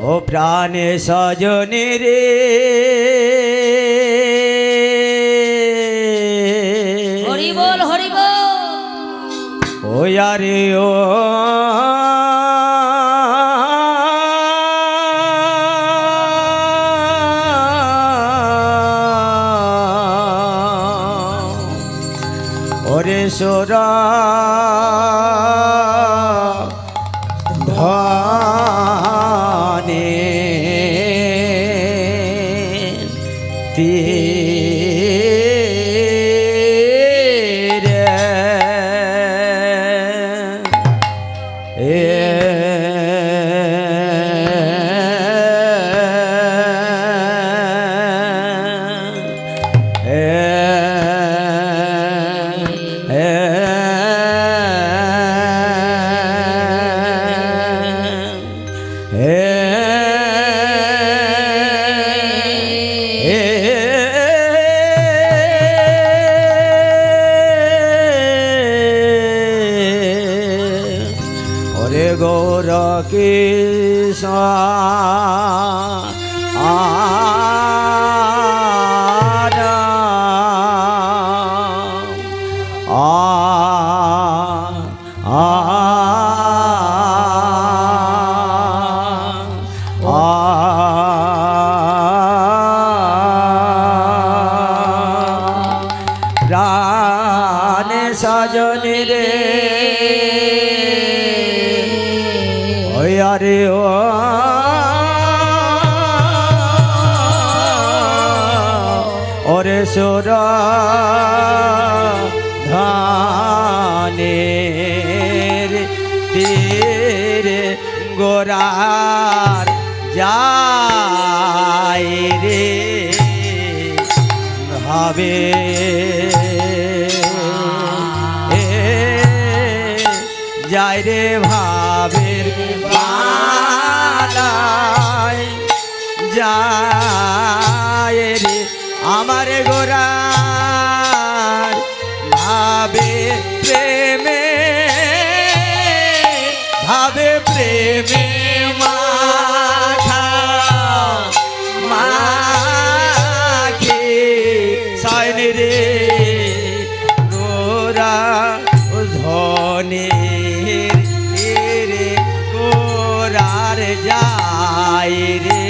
ও প্রাণে সজনী রে হরি বল হরি বল। ও আরে ও ওরে সোরা ধানে তীরে গৌর কৃষ্ণ প্রাণে সজনী রে আরে ও ওরে সোরা ধানের তীরে গোরার যায় রে ভাবে যায় রে ভাবের বালায় যায় রে আমার গোরার ভাবে প্রেমে মাখা মাখে সাইন রে গোরা ধনে যায় রে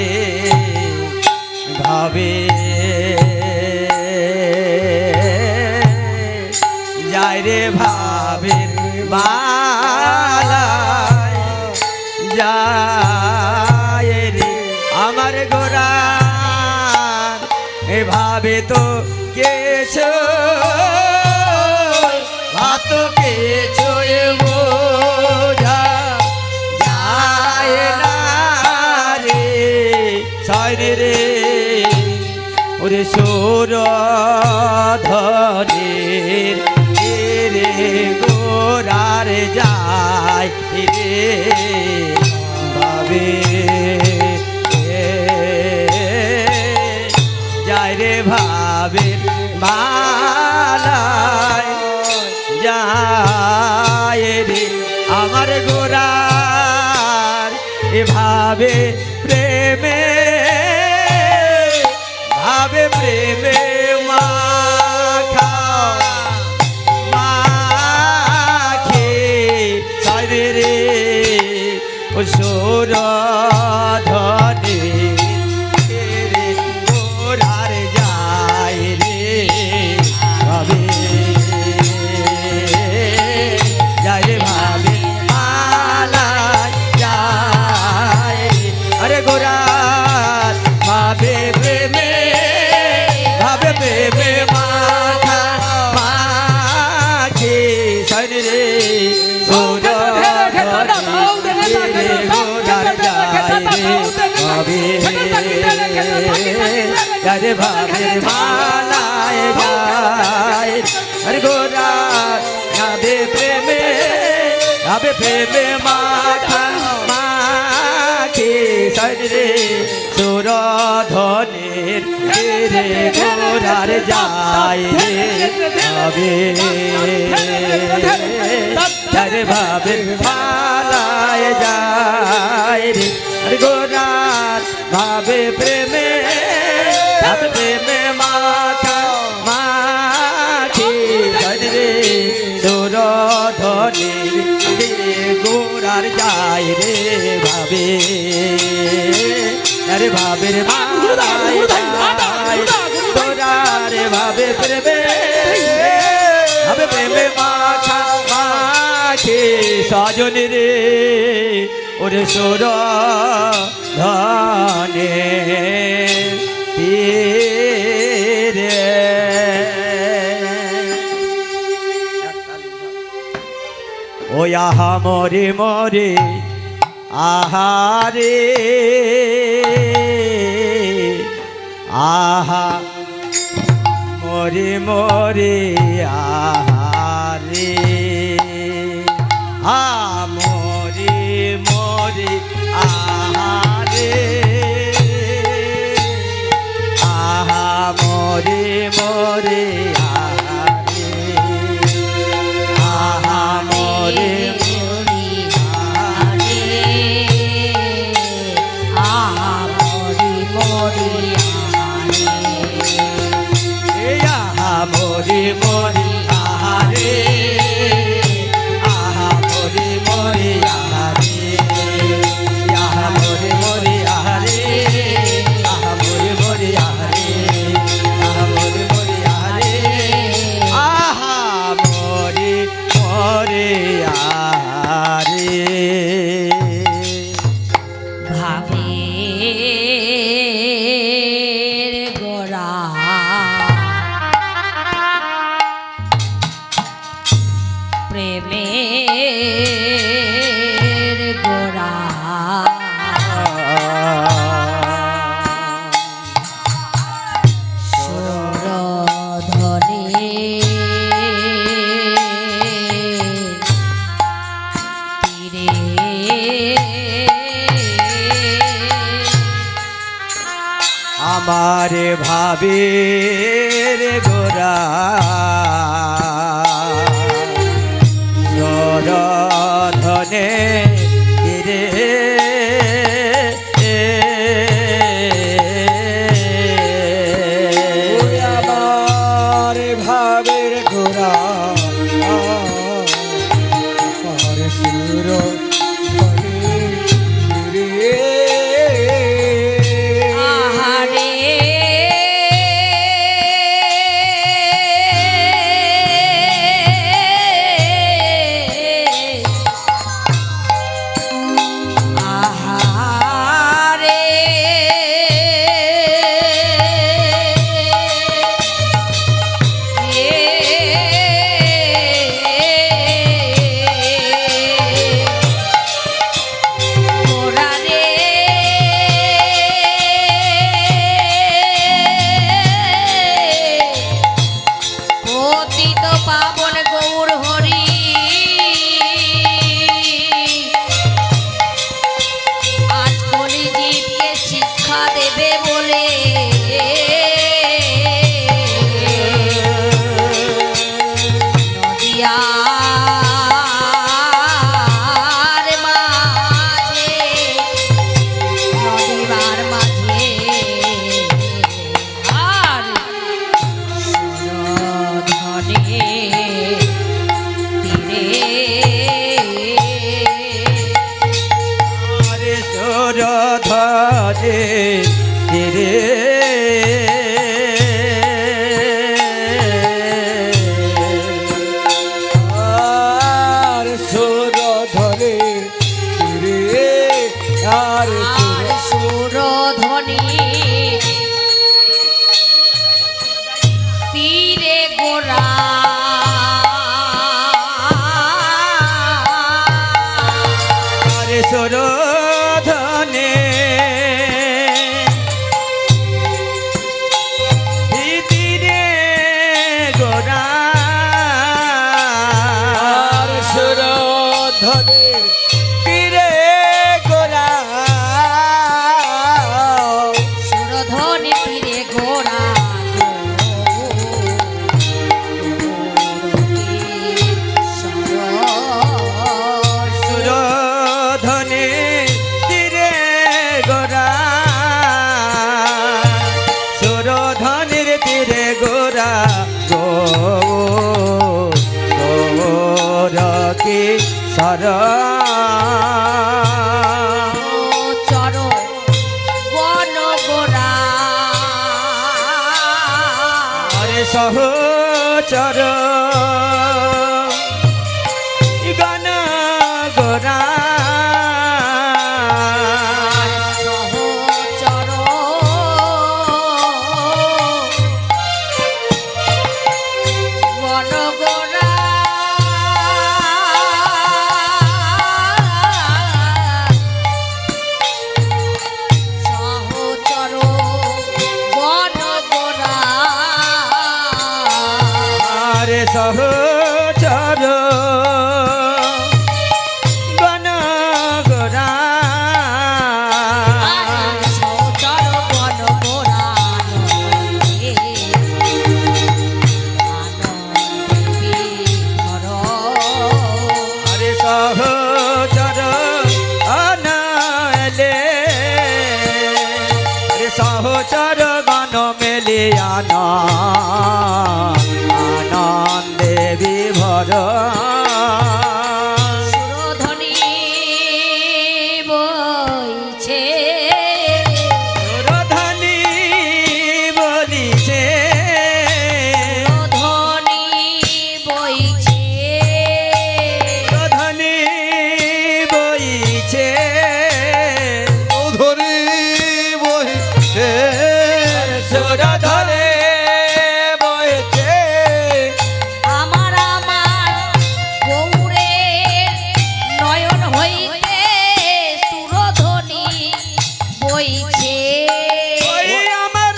ভাবে যায় রে ভাবের বালায় যায় রে আমার গোরার এভাবে তো কেছো ভাত কেছো বোঝা যায় না রে সাইরে রে ওরে সোর ধনের রে গোরার যায় রে ভাবে যায় রে ভাবের মালায় যায় রে আমার গোরার এভাবে প্রেমে মাখা মাখে সাইরে রে ও সোর ধনে রে গোরার যায় রে ভাবে যায় রে ভাবে মালায় যায় আরে গোরার ভাবে প্রেমে মাখা মাখে সাইন রে গোরার ভাবে যারে ভাবের মালায় যায় আরে গোরার ভাবে প্রেমে মাখা মাখে সাইন রে সোর ধনের রে গোরার যায় রে ভাবে যারে ভাবের মালায় যায় রে গোরা আরে ভাবের তোরা রে ভাবে প্রেমে ভাবে প্রেমে মাখা মাখে সজন রে ওরে সোর ধনে তীরে ও আহা মরে মরে আহারে আহা মরে মরে আহারে আ মরে মরে আহারে আহা মরে মরে আহারে আহা মরে মরি মরি আহারে আহা মরি মরি আহারে আহা মরি মরি আহারে আহা মরি মরি আহারে আহা মরি মরি আহারে আহা মরি মরি আহারে ভাবের গোরা প্রেমের গোরা সুরধনে তীরে আমার ভাবের গোরা ধনে তীরে আমার ভাবের গোরা সুর আহারে আহারে গোরা রে পতিত পাবন গৌর হরি আজ কলি জীবকে শিক্ষা দেবে বলে নদিয়ার মাঝে নদীবার মাঝে আর সুরধনে তীরে আরে সুর ধনে তীরে আর সুর ধনে তীরে আর আর সুরধনি তীরে গোরা আরে সুর ধনে তীরে গোরা আর সুর ধনে তীরে গোরা সুরধনি তীরে গোরা সুর ধনে তীরে গোরা সুর ধনের তীরে গোরা গৌর কি সর সহচর গণ গোরা সহচর গণগোরা সহচর গণগোরা আরে সহচর গণ গোরা সহচর গণগোরা আনন্দে বিভোর। আরে সহচর আনালে আরে সহচর গণ মেলিয়ান আনন্দে বিভর সুরধ্বনি বইছে সুরধ্বনি বলিছে সুরধ্বনি বইছে সুরধ্বনি বইছে ধরে বহিছে সুরধরে বইছে আমার গৌরের নয়ন হইতে সুরধ্বনি বইছে ওই আমার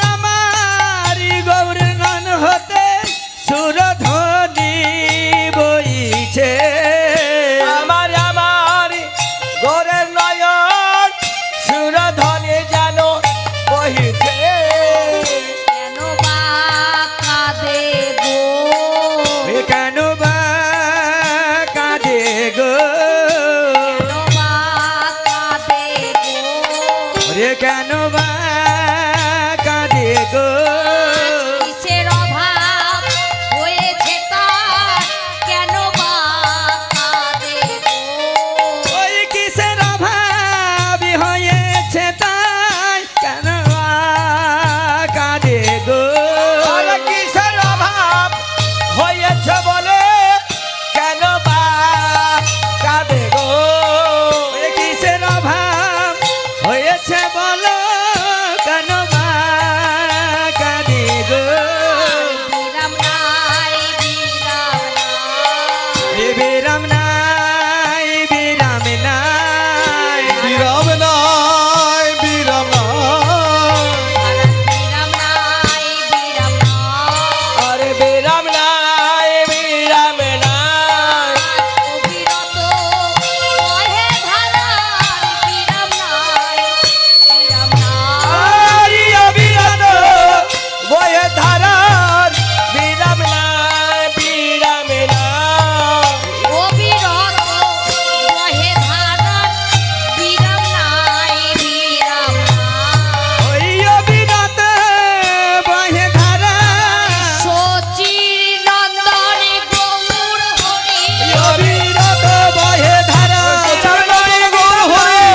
গৌর নন হতে সুরধ্বনি বইছে আমার গৌরের নয়ন সুরধ্বনি যেন বহিছে কেন বা কাঁদে গো কেন বা কাঁদে গো কেন বা কাঁদে গো রে কেন বা কাঁদে গো কিসের অভাব হয়েছে তার কেন বা কাঁদে গো ওই কিসের অভাব হয়েছে তাই কেন বা কাঁদে গো কিসের অভাব হয়েছে বলে কেন বা কাঁদে গো কিসের অভাব হয়েছে বলো কেন বা কাঁদে গো বিরাম নাই বিরাম নাই বিরাম নাই বিরাম নাই বিরাম নাই বিরাম নাই বিরাম নাই বিরাম নাই আরে বিরাম নাই বিরাম নাই অবিরত বহে ধারার বিরাম নাই বিরাম নাই আরে অবিরত বয়ে ধারার বিরাম নাই বিরাম নাই অবিরত বহে ধারার বিরাম নাই বিরাম নাই ওই অবিরত বয়ে ধারা সচির নন্দনে গৌর হরি অবিরত বয়ে ধারা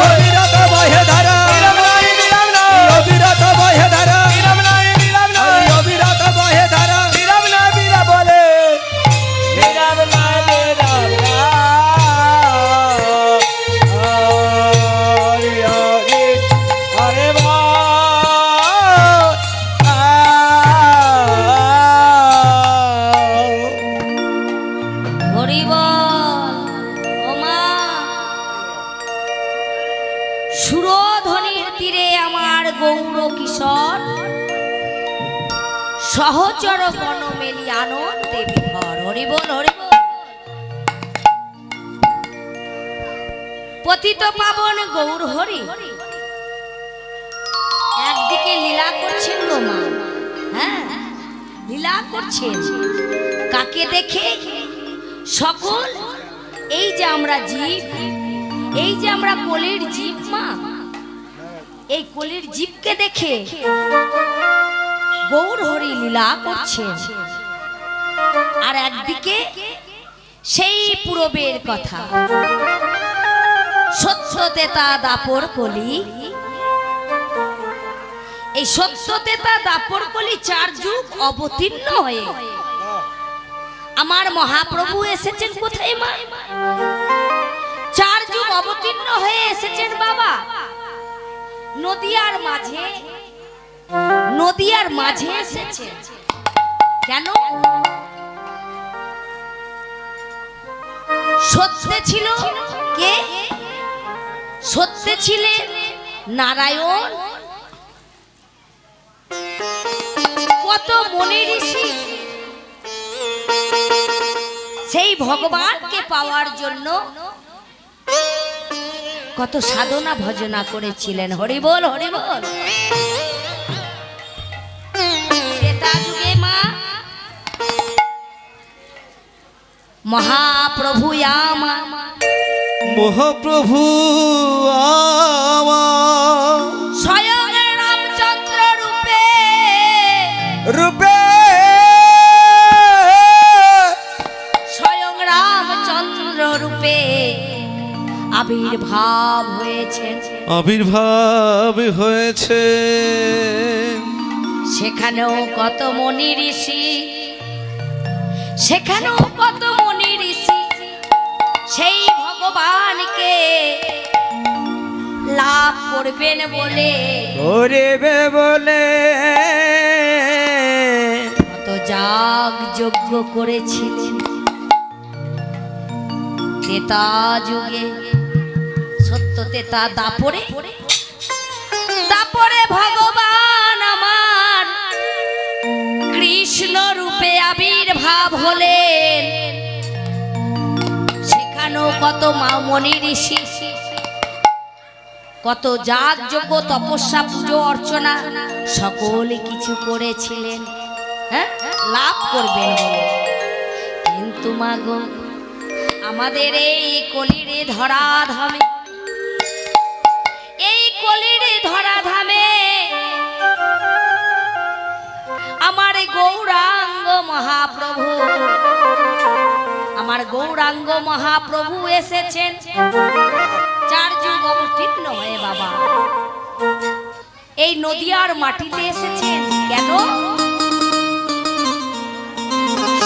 অবিরত বয়ে ধারা অবিরত বয়ে ধারা অবিরত বয়ে ধারা বিরাম না বিরা বলে বিরাম না বিরাম না আরে হরি বল ওমা সুরধ্বনির তীরে আমার গৌর কিশোর সহচর গণ মেলি আনন্দে বিভোর হরি বল হরি বল পতিত পাবন গৌর হরি একদিকে লীলা করছেন গো মা হ্যাঁ লীলা করছেন কাকে দেখে সকল এই যে আমরা জীব এই যে আমরা কোলের জীব মা এই কোলের জীবকে দেখে গৌর হরি লীলা করছেন আর একদিকে সেই পূরবের কথা সত্যতে তা দাপর কলি এই সত্যতেতা দাপর কলি 4 যুগ অবতীর্ণ হয়ে আমার মহাপ্রভু এসেছেন কোথায় মা? 4 যুগ অবতীর্ণ হয়ে এসেছেন বাবা নদিয়ার মাঝে এসেছেন। কেন? সত্যে ছিল কে? সত্যে ছিলেন নারায়ণ। কত মনি ঋষি সেই ভগবানকে পাওয়ার জন্য কত সাধনা ভজনা করেছিলেন। হরি বল হরি বল। ত্রেতা যুগে মা মহাপ্রভু আমার মহাপ্রভু আমার স্বয়ং রামচন্দ্র রূপে রূপে স্বয়ং রামচন্দ্র রূপে আবির্ভাব হয়েছে। সেখানেও কত মনি ঋষি সেই ভগবানকে লাভ করবেন বলে কত যাগ যজ্ঞ করেছিলেন ত্রেতা যুগে। সত্য ত্রেতা দাপরে ভগবান আমার কৃষ্ণ রূপে আবির্ভাব হলেন। সেখানেও কত মনি ঋষি কত যাগ যজ্ঞ তপস্যা পুজো অর্চনা সকল কিছু করেছিলেন, হ্যাঁ, লাভ করবেন বলে। কিন্তু মাগো আমাদের এই কলির ধরাধামে আমার গৌরাঙ্গ মহাপ্রভু এসেছেন 4 যুগ অবতীর্ণ হয়ে বাবা এই নদিয়ার মাটিতে এসেছেন। কেন?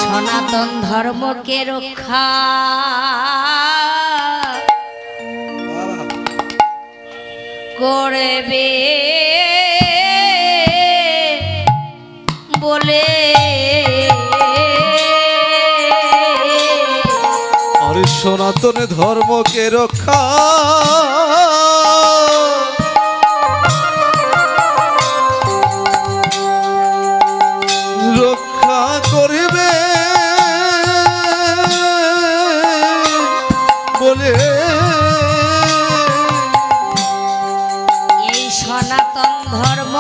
সনাতন ধর্মকে রক্ষা করবে বলে আরে সনাতন ধর্মকে রক্ষা করবে বলে এই সনাতন ধর্ম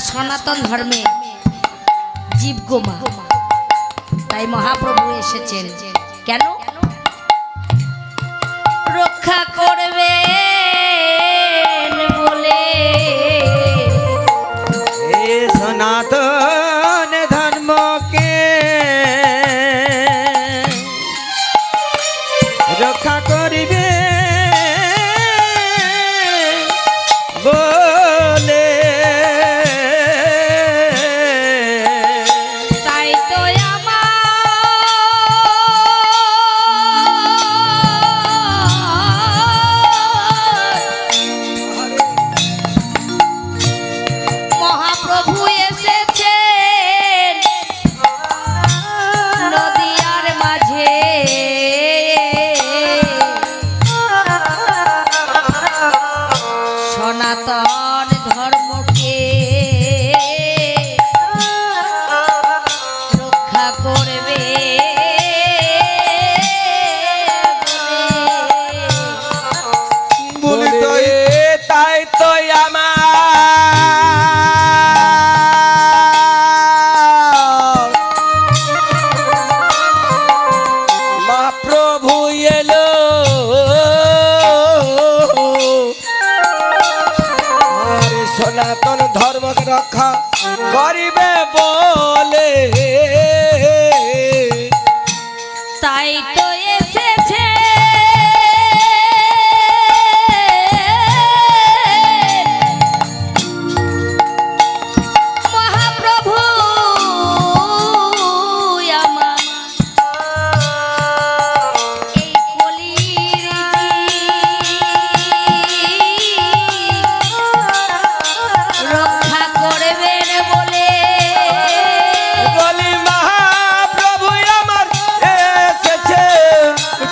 সনাতন ধর্মে জীবগোমা, তাই মহাপ্রভু এসেছেন। কেন? রক্ষা করবে বলে সনাতন ধর্মকে রক্ষা করিবে বলে সনাতন ধর্মকে রক্ষা করবে বলে তাই তো আমার মহাপ্রভু এলো সনাতন ধর্মকে রক্ষা করিবে বলে তাই তো এসেছে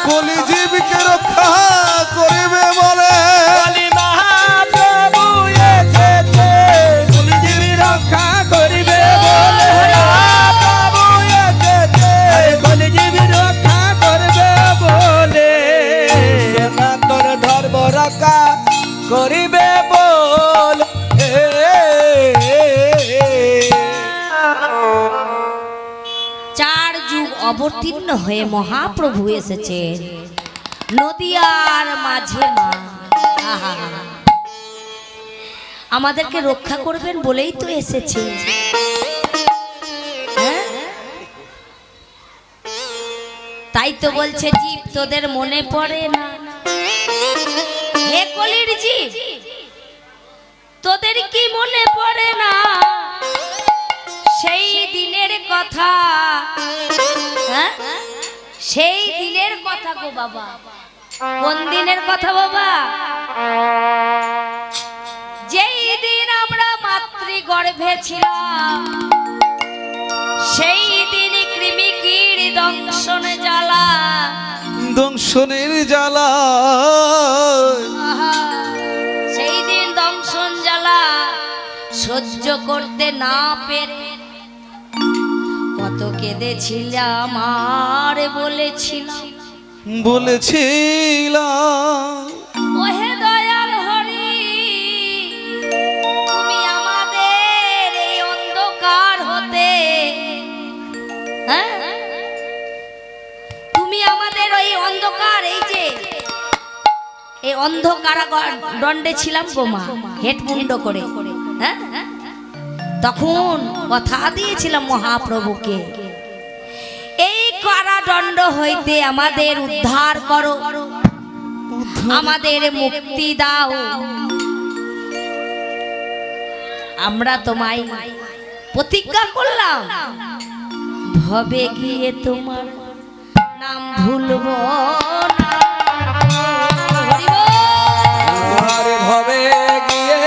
কলিজীবকে রক্ষা করিবে বলে বলি মহাপ্রভু এসেছে কলিজীবী রক্ষা করিবে বলে মহাপ্রভু এসেছে কলিজীবী রক্ষা করবে বলে সনাতন ধর্ম রক্ষা করিবে বল চার যুগ অবতীর্ণ হয়ে মহাপ্রভু এসেছে নদিয়ার মাঝে মা। আহা, আমাদেরকে রক্ষা করবেন বলেই তো এসেছে। হ্যাঁ? তাই তো বলছে জীব তোদের মনে পড়ে না, হে কলির জীব তোদের কি মনে পড়ে না সেই দিনের কথা? হ্যাঁ? সেই দিনের কথা গো বাবা। কোন দিনের কথা বাবা? যেই দিন আমরা মাতৃগর্ভে ছিলাম, সেই দিন কৃমি কীট দংশন জ্বালা, দংশনের জ্বালা আহা, সেই দিন দংশন জ্বালা সহ্য করতে না পেরে কত কেঁদেছিলাম আর বলেছিলাম ওহে দয়াল হরি তুমি আমাদের এই অন্ধকার হতে, হ্যাঁ তুমি আমাদের ওই অন্ধকার, এই যে এই অন্ধকার দণ্ডে ছিলাম গো মা হেট মুন্ড করে, হ্যাঁ তখন কথা দিয়েছিলাম মহাপ্রভুকে এই কারাদণ্ড হইতে আমাদের উদ্ধার করো, আমাদের মুক্তি দাও। আমরা তোমায় প্রতিজ্ঞা করলাম ভবে গিয়ে তোমার নাম ভুলবো না। হরি বল। আরে ভবে গিয়ে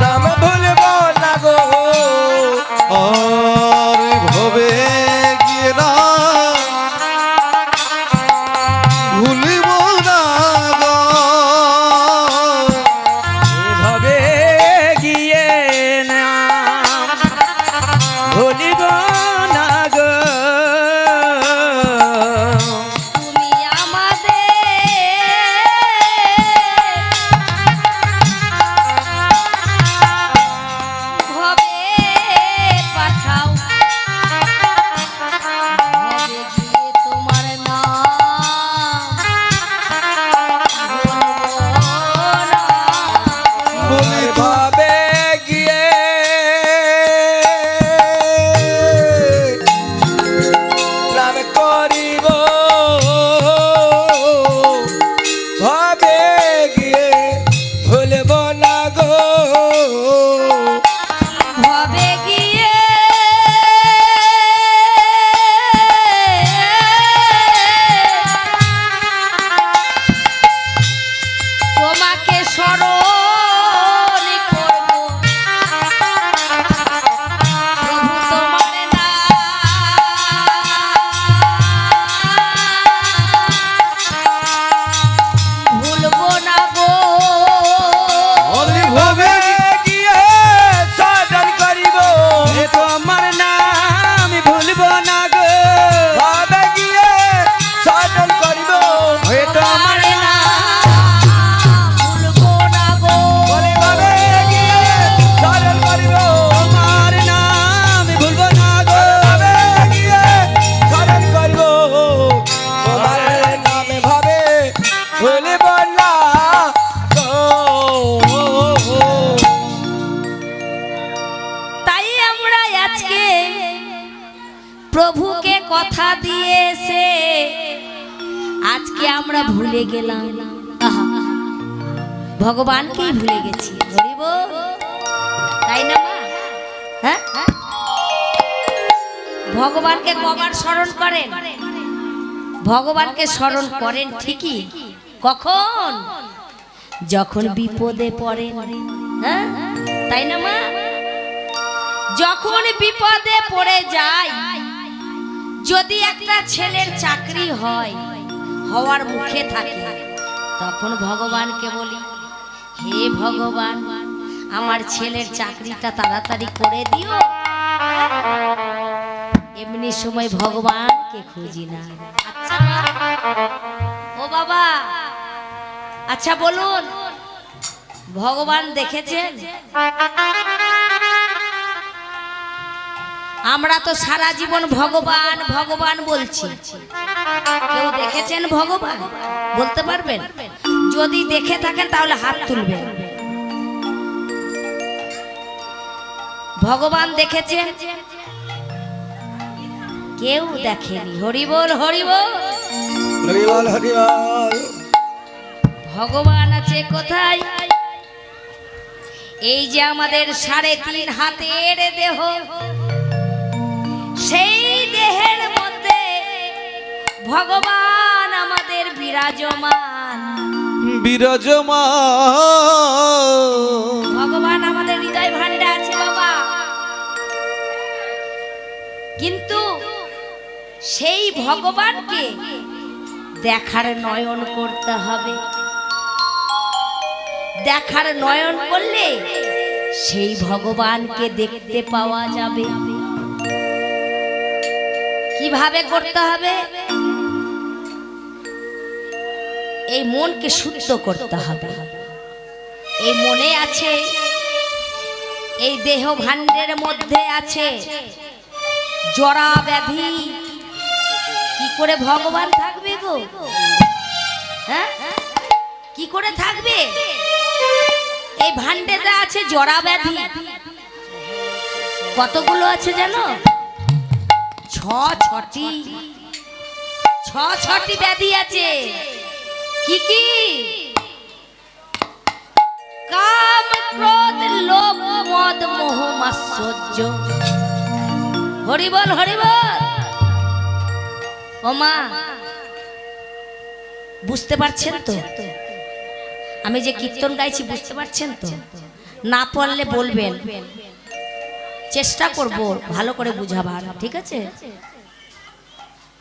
নাম ভুলব না গো আর ভবে গিয়ে না ভুলিব না গো। ভবে গিয়ে নাম ভুলিব না গো তুমি আমাদের ভবে পাঠাও, ভবে গিয়ে তোমার নাম ভুলবো না। বলি তো ভবে গিয়ে নাম করিব ভবে গিয়ে ভুলব না গো ভবে গিয়ে তোমাকে স্মরণ করব প্রভু তোমার নাম ভুলবো না গো। হরি ভবে গিয়ে সাধন করিব এ তোমার নাম ভুলব না গো ভবে গিয়ে সাধন করিব এ তোমার ভুলবো না গো। বলে ভবে গিয়ে সাধন করিব তোমার নাম ভুলব না গো ভবে গিয়ে সাধন করিব তোমার নামে ভবে ভুলব না গো। তাই আমরা আজকে প্রভুকে কথা দিয়েছে আজকে আমরা ভুলে গেলাম, আহা, ভগবানকেই ভুলে গেছি। হরি বল। তাই না মা? হ্যাঁ ভগবানকে কবার স্মরণ করেন? ভগবানকে স্মরণ করেন ঠিকই, কখন? যখন বিপদে পড়েন, হ্যাঁ তাই না মা? যখন বিপদে পড়ে যায়, যদি একটা ছেলের চাকরি হয় হওয়ার মুখে থাকে, তখন ভগবানকে বলি, হে ভগবান, আমার ছেলের চাকরিটা তাড়াতাড়ি করে দিও। এমনি সময় ভগবানকে খুঁজি না। আচ্ছা মা, ও বাবা, আচ্ছা বলুন, ভগবান দেখেছেন? আমরা তো সারা জীবন ভগবান ভগবান বলছি, কেউ দেখেছেন ভগবান? বলতে পারবেন? যদি দেখে থাকেন তাহলে হাত তুলবেন। ভগবান দেখেছেন? কেউ দেখেনি। হরি বল, হরি বল। হরি বল, হরি বল। ভগবান আছে কোথায়? এই যে আমাদের 3.5 হাতের দেহ, সেই দেহের মধ্যে ভগবান আমাদের বিরাজমান। ভগবান আমাদের হৃদয় ভাণ্ডে আছে বাবা, কিন্তু সেই ভগবানকে দেখার নয়ন করতে হবে। দেখার নয়ন করলে সেই ভগবানকে দেখতে পাওয়া যাবে। কিভাবে করতে হবে? এই মনকে শুদ্ধ করতে হবে। এই মনে আছে, এই দেহ ভাণ্ডের মধ্যে আছে জরা ব্যাধি। কি করে ভগবান থাকবে গো? হ্যাঁ, কি করে থাকবে? এই ভাণ্ডেতে আছে জরা ব্যাধি। কতগুলো আছে জানো? 6টি ব্যাধি আছে। কি কি? কাম, ক্রোধ, লোভ, মদ, মোহ, মাৎসর্য। হরি বল, হরি বল। ও মা, বুঝতে পারছেন তো? আমি যে কীর্তন গাইছি বুঝতে পারছেন তো? না পারলে বলবেন, চেষ্টা করব ভালো করে বুঝাবার। ঠিক আছে?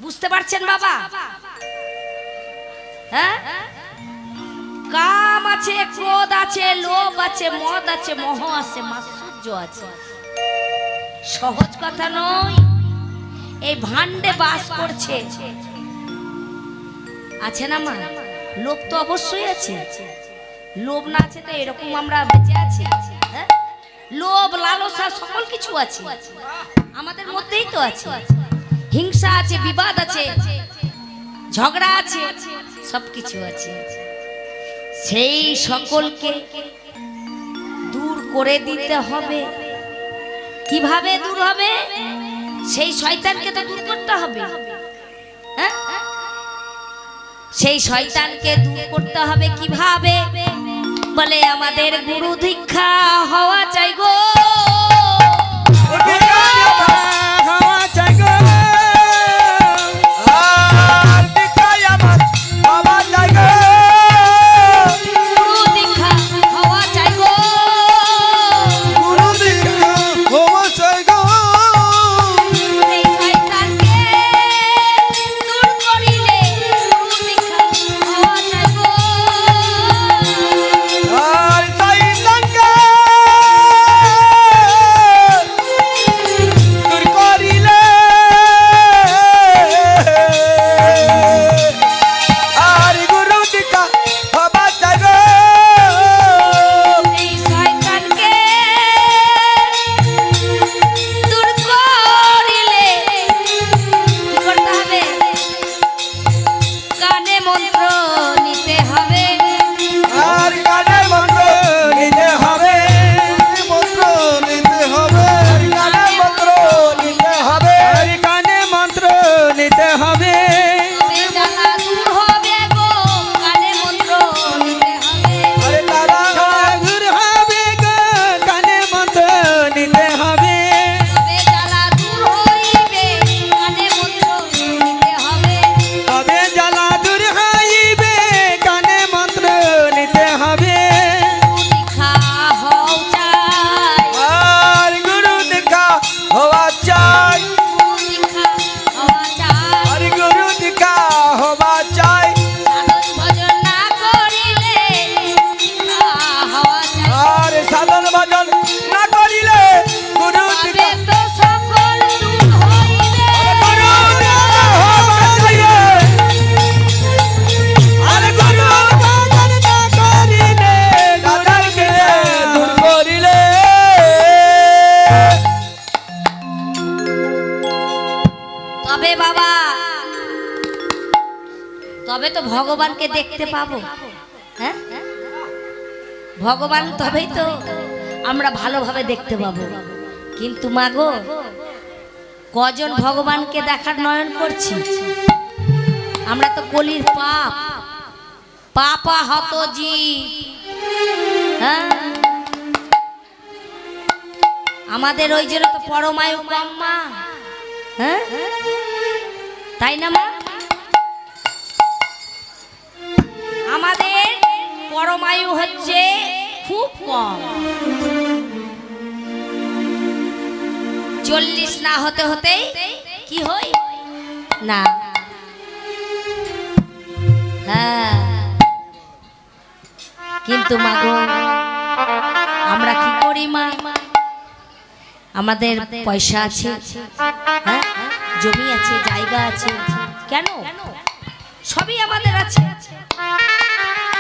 বুঝতে পারছেন বাবা? হ্যাঁ, কাম আছে, ক্রোধ আছে, লোভ আছে, মদ আছে, মোহ আছে, মাৎসর্য আছে। সহজ কথা নয়। এই ভাণ্ডে বাস করছে, আছে না মা? লোভ তো অবশ্যই আছে। লোভ না আছে তো এরকম আমরা বেঁচে আছি? হ্যাঁ, লোভ, লালসা সকল কিছু আছে আমাদের মধ্যেই তো আছে। হিংসা আছে, বিবাদ আছে, ঝগড়া আছে, সবকিছু আছে। সেই সকলকে দূর করে দিতে হবে। কিভাবে দূর হবে? সেই শয়তানকে তো দূর করতে হবে। হ্যাঁ, সেই শয়তানকে দূর করতে হবে কিভাবে? বলে আমাদের গুরু দীক্ষা হওয়া চাই গো। তবে তো ভগবানকে দেখতে পাবো। হ্যাঁ, ভগবান তবেই তো আমরা ভালোভাবে দেখতে পাবো। কিন্তু মাগো, কজন ভগবানকে দেখার নয়ন করছি? আমরা তো কলির পাপ, পাপা হত জীব। হ্যাঁ, আমাদের ওই জন্য তো পরমায়ু কম মা। হ্যাঁ, তাই না মা? আমাদের পরমায়ু হচ্ছে খুব কম। 40 না হতে হতেই কি হয় না। হ্যাঁ, কিন্তু মাগো আমরা কি করি মা? আমাদের পয়সা আছে, হ্যাঁ, জমি আছে, জায়গা আছে, কেন? সবই আমাদের আছে।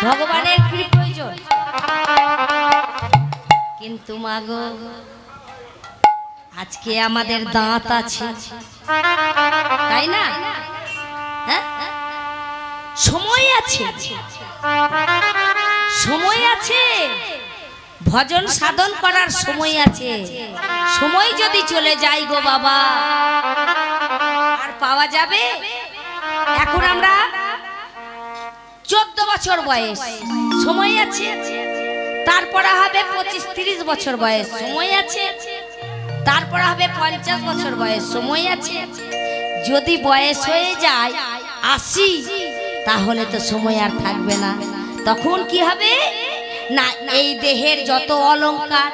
ভগবানের কি প্রয়োজন? কিন্তু মাগো আজকে আমাদের দাঁত আছে, তাই না? হ্যাঁ, সময় আছে, সময় আছে, ভজন সাধন করার সময় আছে। সময় যদি চলে যায় গো বাবা, আর পাওয়া যাবে? এখন আমরা 14 বছর বয়স, সময় আছে। তারপরে হবে 25-30 বছর বয়স, সময় আছে। তারপরে হবে 50 বছর বয়স, সময় আছে। যদি বয়স হয়ে যায় 80, তাহলে তো সময় আর থাকবে না। তখন কি হবে না, এই দেহের যত অলংকার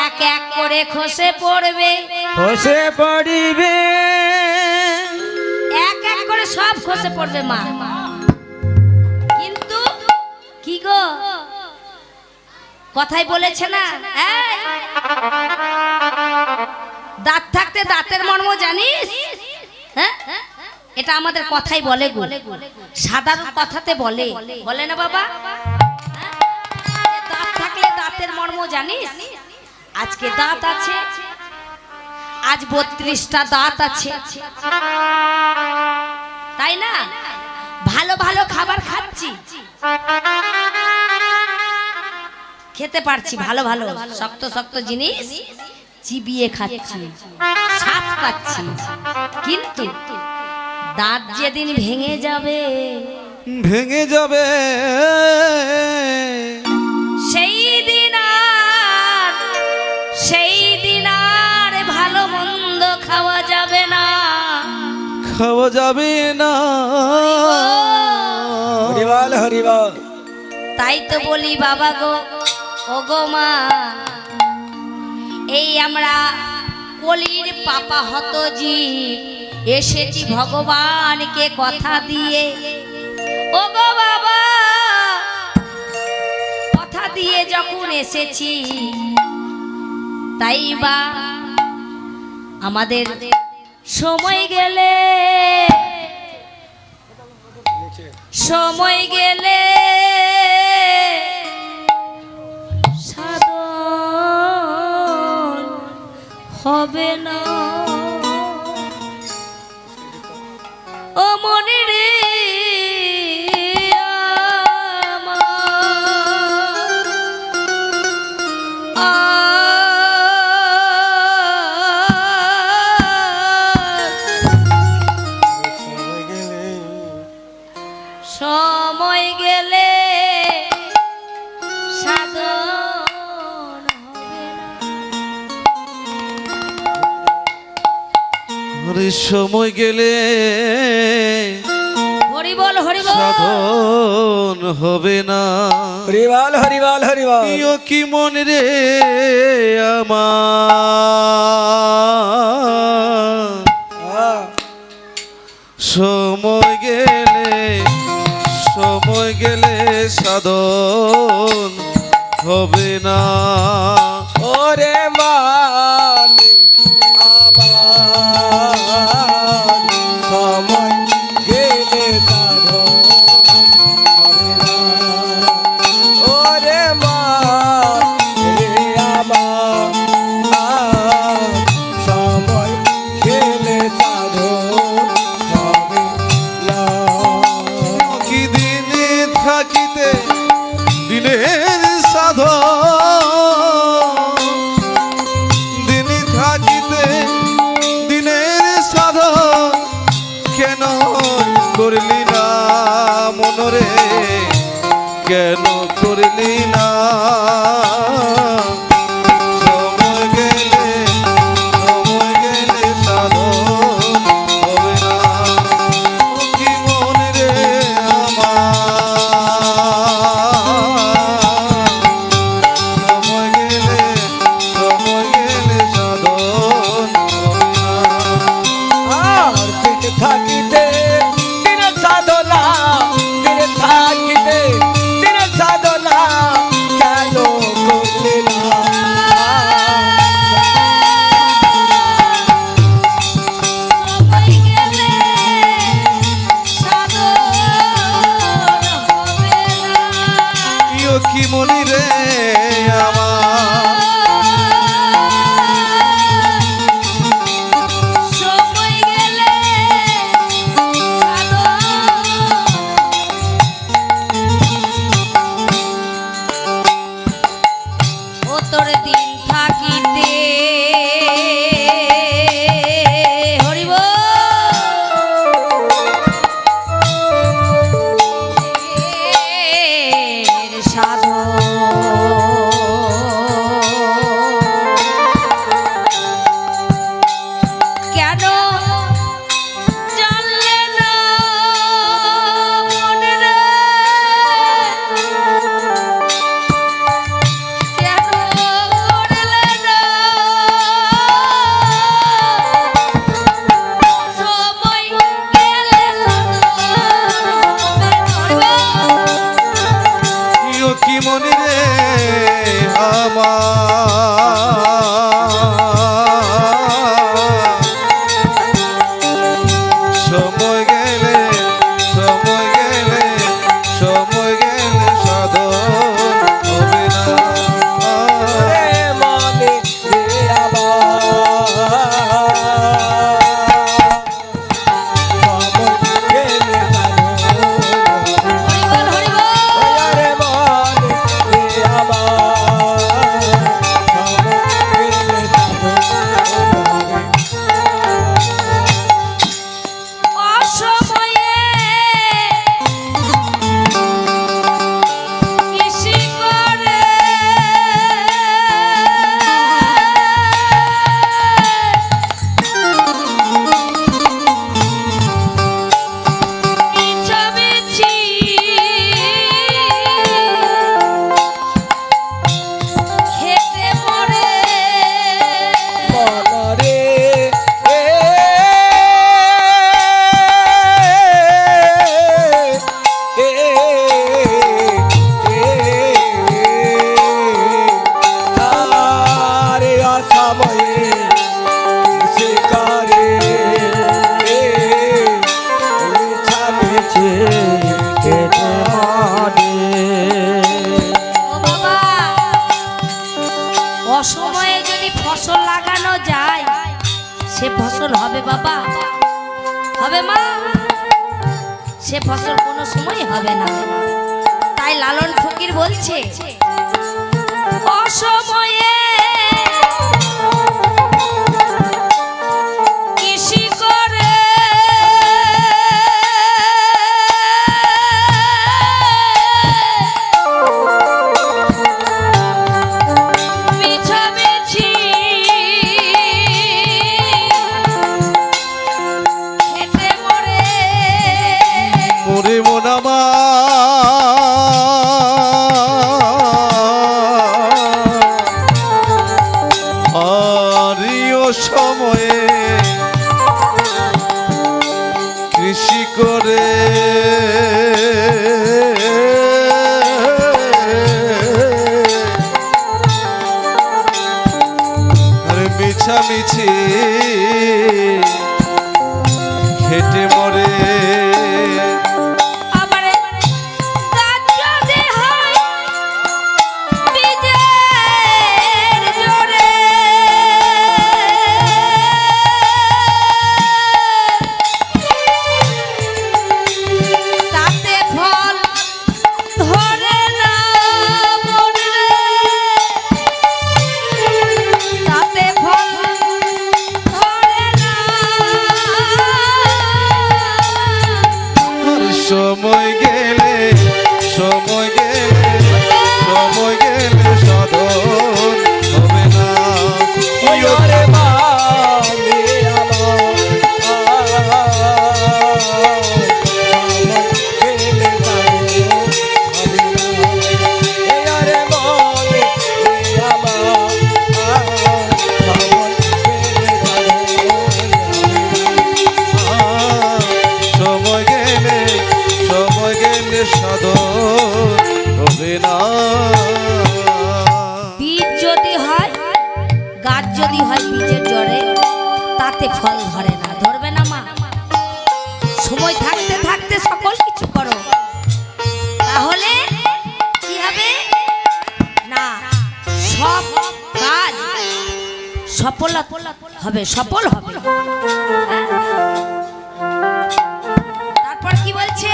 এক এক করে খসে পড়বে, খসে পড়িবে, এক এক করে সব খসে পড়বে মা। কিন্তু কি গো, কথাই বলেছে না, দাঁত থাকতে দাঁতের মর্ম জানিস? হ্যাঁ, এটা আমাদের কথাই বলে গো, সাধারণ কথাতে বলে, বলে না বাবা? দাঁত থাকলে দাঁতের মর্ম জানিস? আজকে দাঁত আছে, আজ 32টা দাঁত আছে, তাই না? ভালো ভালো খাবার খাচ্ছি, খেতে পারছি, ভালো ভালো শক্ত শক্ত জিনিস চিবিয়ে খাচ্ছি, স্বাদ পাচ্ছি। কিন্তু দাঁত যেদিন ভেঙে যাবে, ভেঙে যাবে, সেই দিন আর ভালো মন্দ খাওয়া যাবে না, খাওয়া যাবে না। হরিবল হরিবল। তাই তো বলি বাবা গো, ও গো মা, এই আমরা কলির পাপা হত জীব এসেছি ভগবানকে কথা দিয়ে। ও গো বাবা, কথা দিয়ে যখন এসেছি, তাই বা আমাদের সময় গেলে সাধন হবে না। ও মনে রে সময় গেলে সাধন হবে না। আরে সময় গেলে হরিবল হরিবল, সাধন হবে না। হরিবল হরিবল হরিবল। ইয়ো কি মনে রে আমার, সময় গেলে সাধন হবে না। ওরে মালি আবার সময় গেলে সাধন হবে না। ওরে মালি আবার সময় গেলে সাধন হবে না। সাধন দিন থাকিতে দিনের সাধন কেন করলি না মনরে কেন করলি না সময় গেলে সাধন হবে না কি মন রে আমার সময় গেলে সাধন হবে না আর দিন থাকিতে দিনের সাধনা দিন থাকিতে দিনের সাধনা কেন করলি না সময় গেলে সাধন হবে না। ইয়ো কি মনি রে আমার সময় গেলে ও তোর দিন থাকিতে হরিব সাধু কেন জানলে না মনে রে কেন করলে না সময় গেলে ইয়ো কি মনি রে আমার সময় গেলে সাধন হবে না রে মনে রে আমার সময় গেলে সাধন হরিবল রে মনে রে আমার সময় গেলে সাধন অসময়ে কৃষি করে মিছামিছি খেতে পড়ে মনরে আরে অসময়ে শিকারে মিছামিছি খেতে মনে ও বাবা অসময়ে যদি ফসল লাগানো যায় সে ফসল হবে বাবা হবে মা সে ফসল কোনো সময় হবে না তাই লালন ফকির বলছে অসময়ে কৃষি করে মিছামিছি খেতে মরে মোরে মন আমার আরিও সময়ে কৃষি করে আরে মিছামিছি খেটে মরে আবার গাছ যদি হয় বীজের জোরে তাতে ফল ধরে না মনে রে না। বীজ যদি হয়, গাছ যদি হয় বীজের জড়ে, তাতে ফল ধরে না, ধরবে না মা। সময় থাকতে থাকতে সকল কিছু করো, তাহলে কি হবে না, সব কাজ সফল হবে, সফল হবে। তারপর কি বলছে,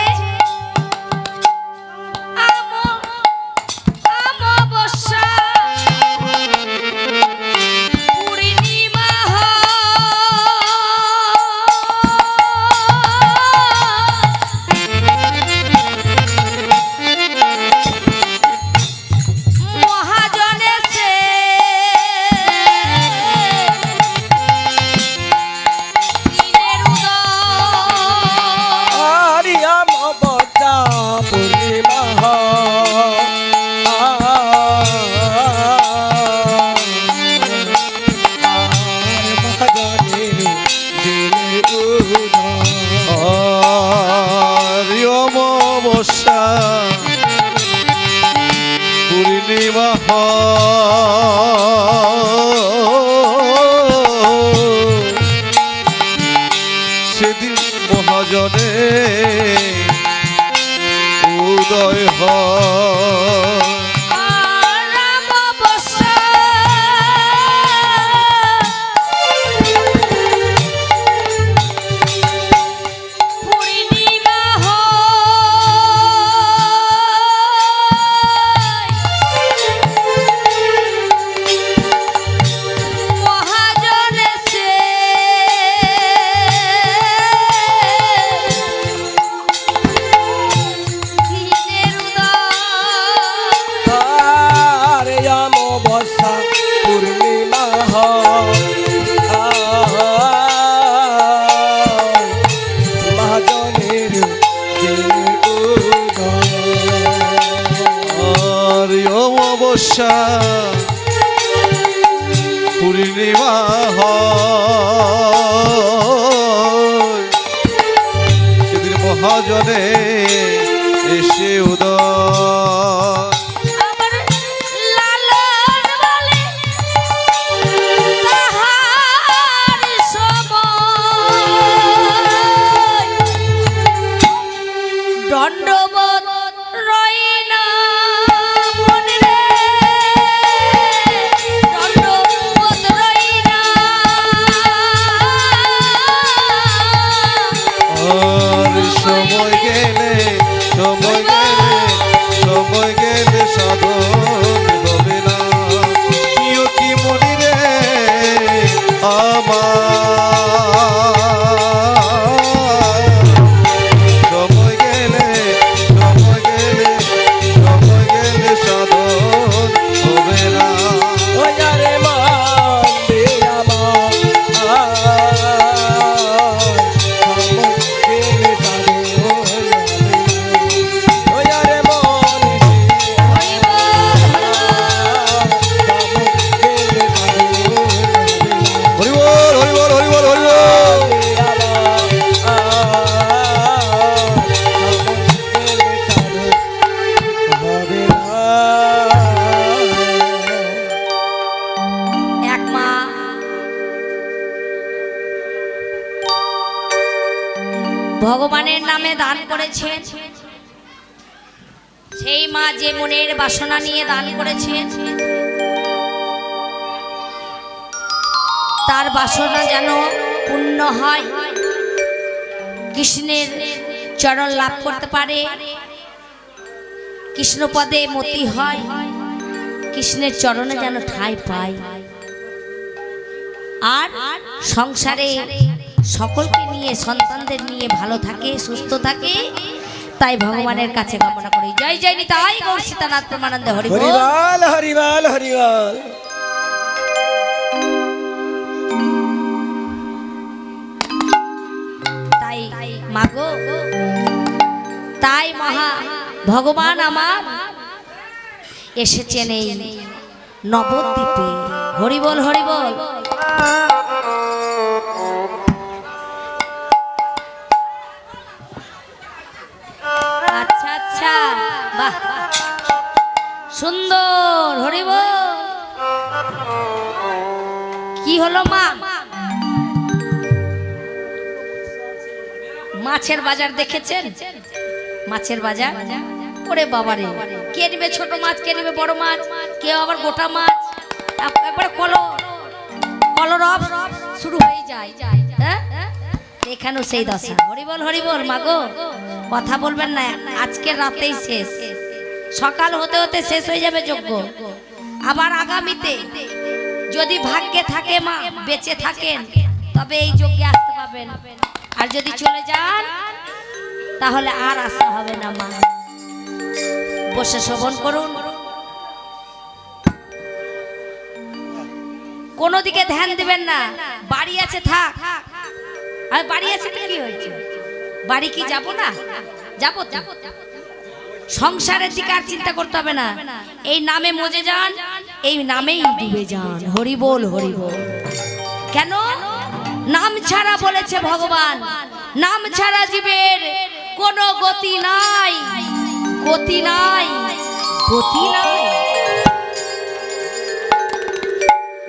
অমাবস্যা পূর্ণিমা মহাজনে সে দিনের উদয়। আরিয়া মবতা পূর্ণিমা আর অমাবস্যা পূর্ণিমা সেদিন মহাজনে উদয় হয়। অমাবস্যা পূর্ণিমা সেদিন মহাজনে এসে উদয়। দণ্ডবত রই না মনে রে, দণ্ডবত রই না। আর সময় গেলে সাধন হবে না। প্রিয় কি মনি রে আমার, সময় গেলে সাধন হবে না। ওয়ারে মান দিয়া মা ওয়ারে মন হরিব হরিবল হরিবল হরিবল হরিবল। এক মা ভগবানের নামে দান করেছেন, সেই মা যে মনের বাসনা নিয়ে দান করেছেন, তার বাসনা যেন পূর্ণ হয়, কৃষ্ণের চরণ লাভ করতে পারে, কৃষ্ণপদে মতি হয়, কৃষ্ণের চরণে যেন ঠাঁই পায়, আর সংসারে সকলকে নিয়ে সন্তানদের নিয়ে ভালো থাকে, সুস্থ থাকে, তাই ভগবানের কাছে কামনা করি। জয় জয় নিতাই গৌর সীতানাথ প্রেমানন্দে হরি বল। হরিবল হরিবল হরিবল। তাই মাগো, তাই মহা ভগবান আমার এসেছেন এই নবদ্বীপে। হরিবল হরিবল। আচ্ছা আচ্ছা, বাহ। সুন্দর হরিব। কি হলো মা? মাছের বাজার দেখেছেন? মাছের বাজার, ওরে বাবারে, কে নেবে ছোট মাছ, কে নেবে বড় মাছ, কেউ আবার গোটা মাছ, একবারে কলরব শুরু হয়ে যায়। হ্যাঁ, এখানেও সেই দশা। হরিবল হরিবল। মাগো কথা বলবেন না, আজকের রাতেই শেষ, সকাল হতে হতে শেষ হয়ে যাবে যজ্ঞ। আবার আগামীতে যদি ভাগ্যে থাকে মা, বেঁচে থাকেন, তবে এই যজ্ঞে আসতে পাবেন। আর যদি চলে যান তাহলে আর আসা হবে না মা। বসে শ্রবণ করুন, কোনো দিকে ধ্যান দিবেন না। বাড়ি আছে থাক, আর বাড়ি আছে তো কি হয়েছে, বাড়ি কি যাব না? যাবো। সংসারের দিকে আর চিন্তা করতে হবে না। এই নামে মজে যান, এই নামেই ডুবে যান। হরি বল হরি বল। কেন? নাম ছাড়া বলেছে ভগবান, নাম ছাড়া জীবের কোনো গতি নাই, গতি নাই, গতি নাই,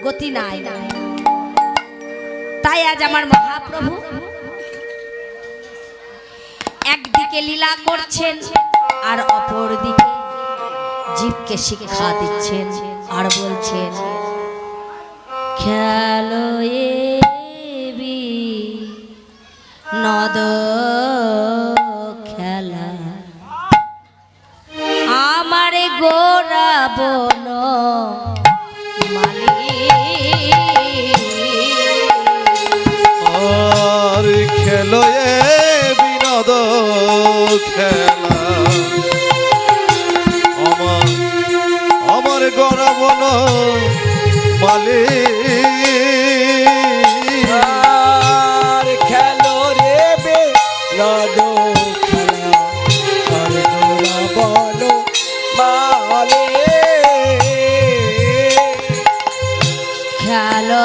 গতি নাই। তাই আজ আমার মহাপ্রভু একদিকে লীলা করছেন আর অপর দিকে জীবকে শিক্ষা দিচ্ছেন আর বলছেন, খেলো নদ খেলা আমারে গোরা বন মালি। আর খেলো এ বিনোদ খেলা আমার গড়া বন মালি। আর খেলো রে বিনোদ খেলা আর গোরা বন মালি। খেলো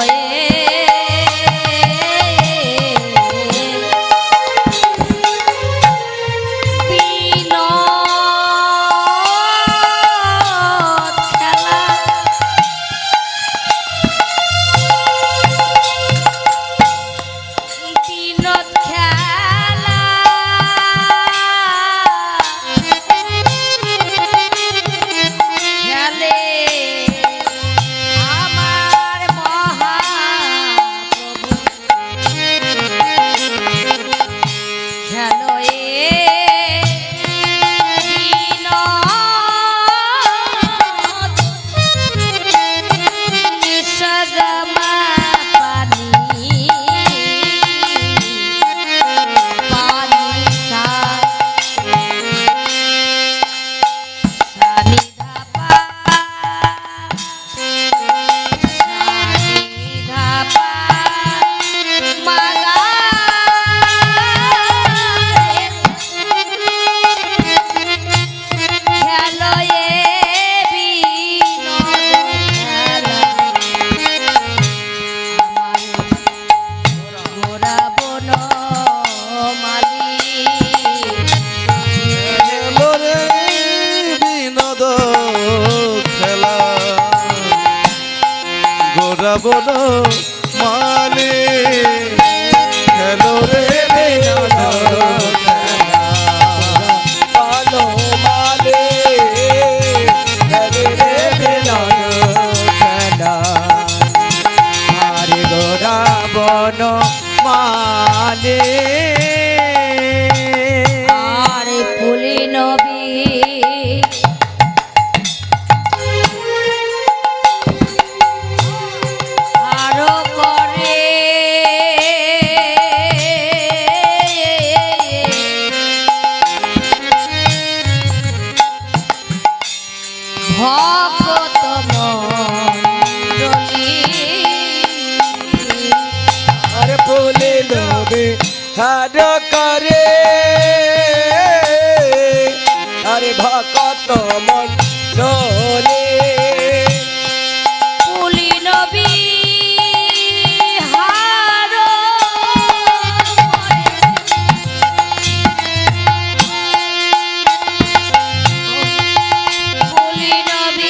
বন মালি। খেলো রে বিনোদ বলো মালে খেলে রে বিনোদ খেলা আর গোরা বন মালে। আর পুলি নবী আরো করে ভক্ত মণ্ডলী। আর ফুলে লোবে হার করে আরে ভকত মণ্ডলী। পুলি নবী হার পুলি নবী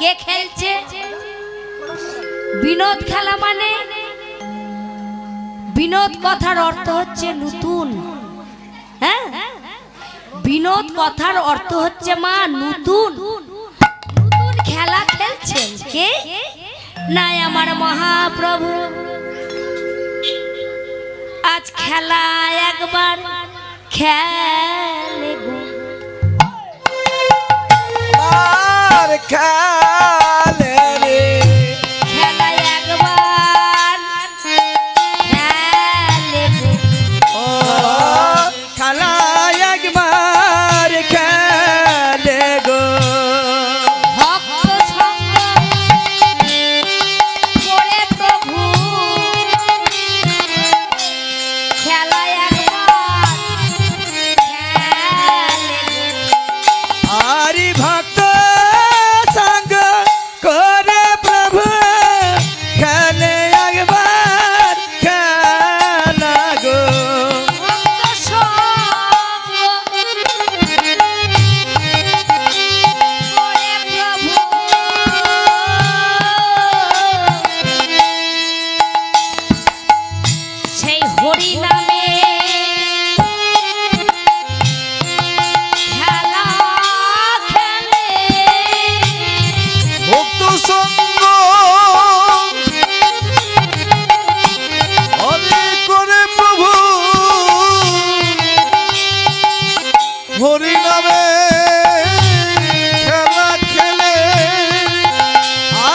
কে খেলছে? বিনোদ খেলা মানে বিনোদ কথার অর্থ হচ্ছে নতুন। হ্যাঁ, বিনোদ কথার অর্থ হচ্ছে মা নতুন। নতুন খেলা খেলছেন কে? নাই আমার মহাপ্রভু। আজ খেলা একবার খেলে গো, আর খেলে রে খেলা একবার খেলে গো। ও খেলা একবার খেলে গো ভক্ত সঙ্গ করে প্রভু খেলা একবার খেলে গো। আরি ভক্ত সঙ্গ করে প্রভু খেলে একবার খেলা গো ভক্ত সঙ্গ করে প্রভু সেই হরি নামে খেলা খেলে। ভক্ত সঙ্গ হরি করে প্রভু হরি নামে খেলা খেলে।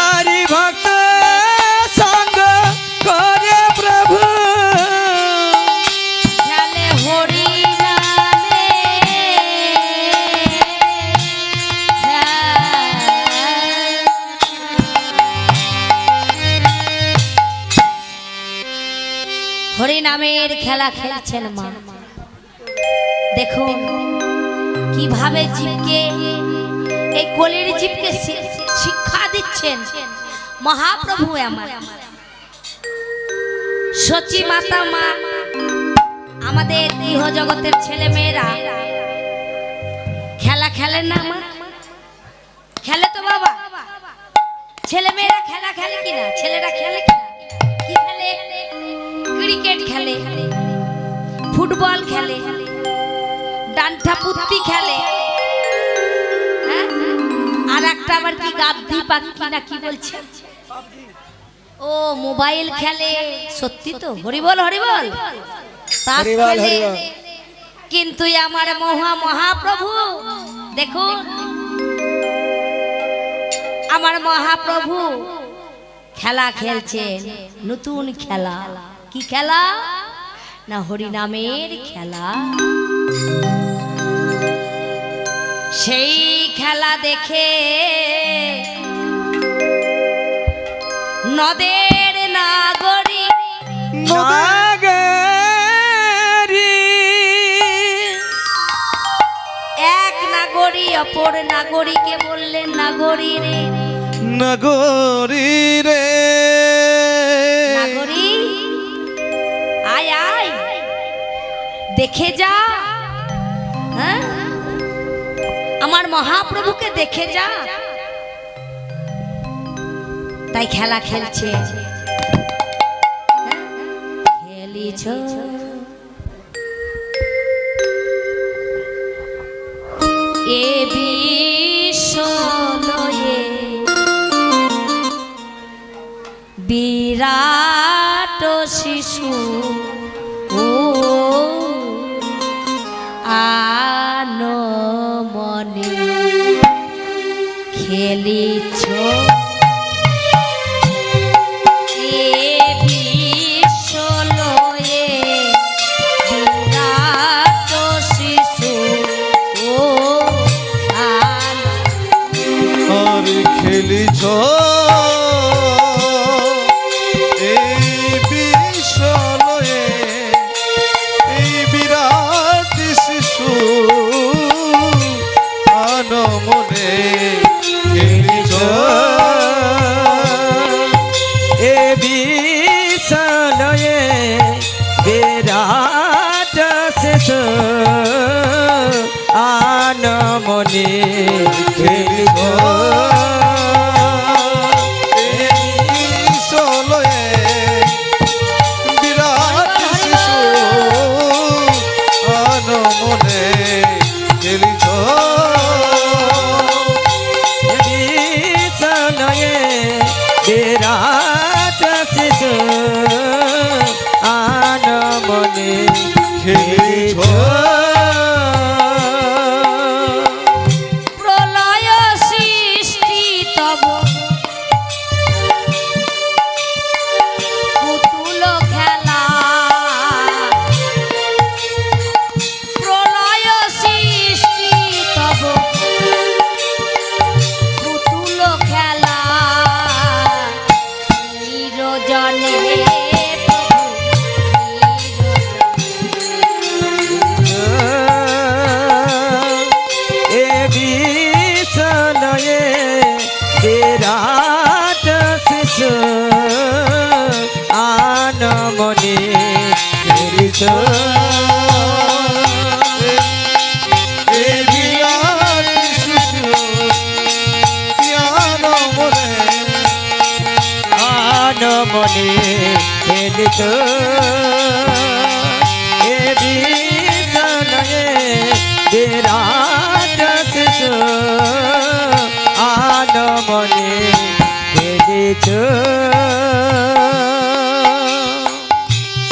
আরি ভক্ত সঙ্গ করে প্রভু খেলে হরি নামে হরি নামের খেলা খেলছেন মা। দেখুন কিভাবে জীবকে, এই কলির জীবকে শিক্ষা দিচ্ছেন মহাপ্রভু আমার। সচি মাতা মা আমাদের গৃহ জগতের ছেলে মেয়েরা খেলা খেলেন না মা? খেলে তো বাবা, ছেলে মেয়েরা খেলা খেলে কিনা? ছেলেরা খেলে কিনা? কি খেলে? ক্রিকেট খেলে, ফুটবল খেলে, ডান্ডা পুত্তি খেলে, হ্যাঁ? আর একটা আবার কি গাদ্দি পাখি না কি বলছে, ও মোবাইল খেলে। সত্যি তো, হরিবল হরিবল, তাস হরিবল, খেলে। হরিবল। কিন্তু আমার মহাপ্রভু দেখুন, আমার মহাপ্রভু খেলা খেলছেন, নতুন খেলা। কি খেলা? না হরি নামের খেলা। সেই খেলা দেখে নদের নাগরী নাগরি এক নাগরী অপর নাগরীকে বললেন নাগরী রে, নগরী রে নাগরী আয় আয় দেখে যা, হ্যাঁ আমার মহাপ্রভুকে দেখে যা। তাই খেলা খেলছে, হ্যাঁ? খেলিছ এ বিশ্বলয়ে বিরাট শিশু ও আনো মনে খেলিছ এ বিশ্বলয়ে বিরাট শিশু ও আনো। আর খেলিছ এই বিশ্বলয়ে এই বিরাট শিশু আনমনে খেলিছ এ বিশ্বলয়ে বিরাট শিশু আনমনে খেলিব। বিরাট শিশু আনমনে খেলিত এই বিরাট শিশু জ্ঞান মনে আনমনে খেলিত এ বিছানায় বিরাট শিশু আনমনে খেলিত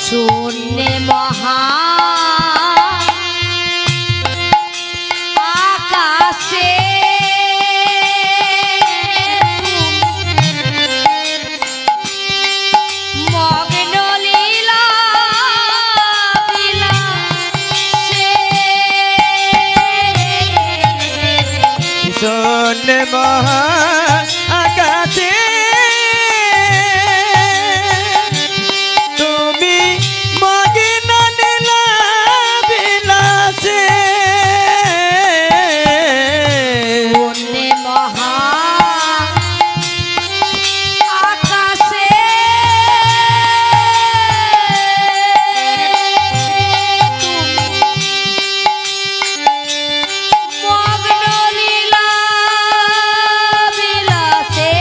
শূন্যে মহা আকাশে মগ্ন লীলা বিলাসে শূন্য মহা আকাশে তুমি মগ্ন লীলা বিলাসে শূন্যে মহা আকাশে মগ্ন লীলা বিলাসে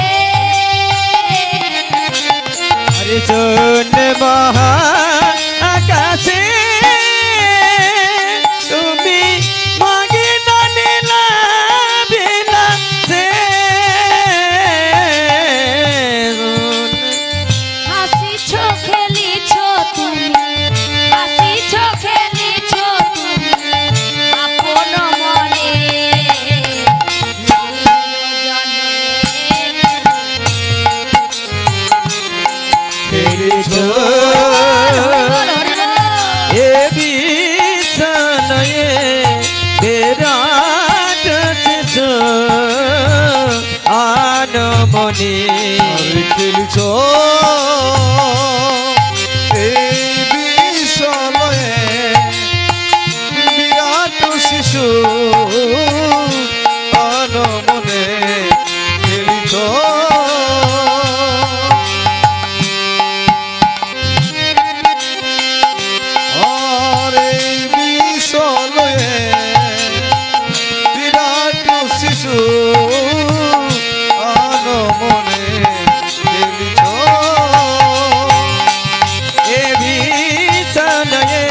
আরে শূন্য মহা আকাশে তুমি মগ্ন লীলা বিলাসে হাসিছ খেলিছ তুমি হাসিছ খেলিছ তুমি আপন মনে খেলিছ এ বিছানায় বিরাট শিশু আনমনে খেলিছ এই বিশ্বলয়ে বিরাট শিশু আনমনে খেলিছ আর এই বিশ্বলয়ে বিরাট শিশু আনমনে খেলিছ এ বিছানায়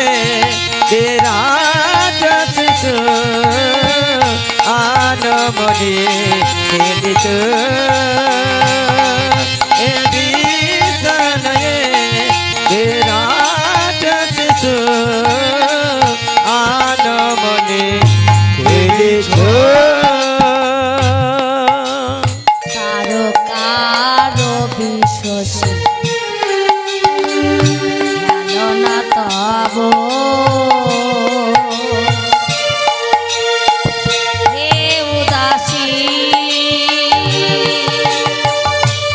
বিরাট শিশু আনমনে খেলিত এ বিছানায় বিরাট শিশু আনমনে খেলিত কারো কারো বিশ্বসী জানো না তব হে উদাসী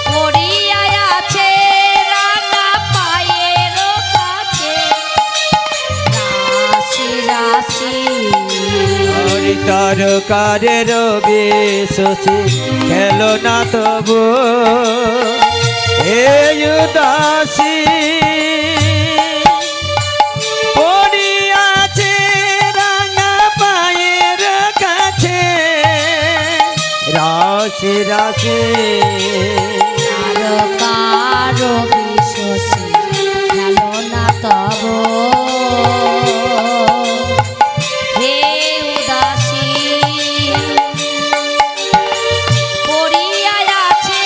পড়িয়া আছে রাঙা পায়ের কাছে রাশি রাশি তার কারের বিশ্বসী খেলো না তবু হে উদাসী পড়িয়াছে রাঙা পায়ের কাছে রাশি রাশি কারো কারো বিশ্বসী খেলো না তব হে উদাসী পড়িয়া আছে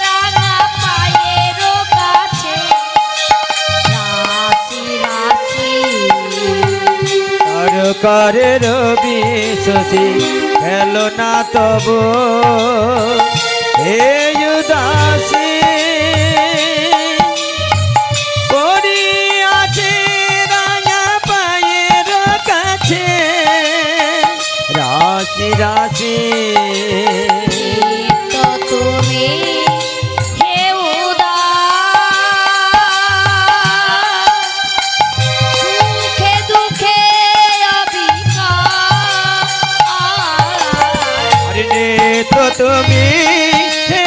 রাঙা পায়ের কাছে রাশি রাশি তার কারের বিশ্বসী খেলো না তবু হে উদাসী পড়িয়াছে রাঙা পায়ের কাছে রাশি রাশি তো তুমি হে উদাস সুখে দুঃখে অবিকার আরে নে তো তুমি হে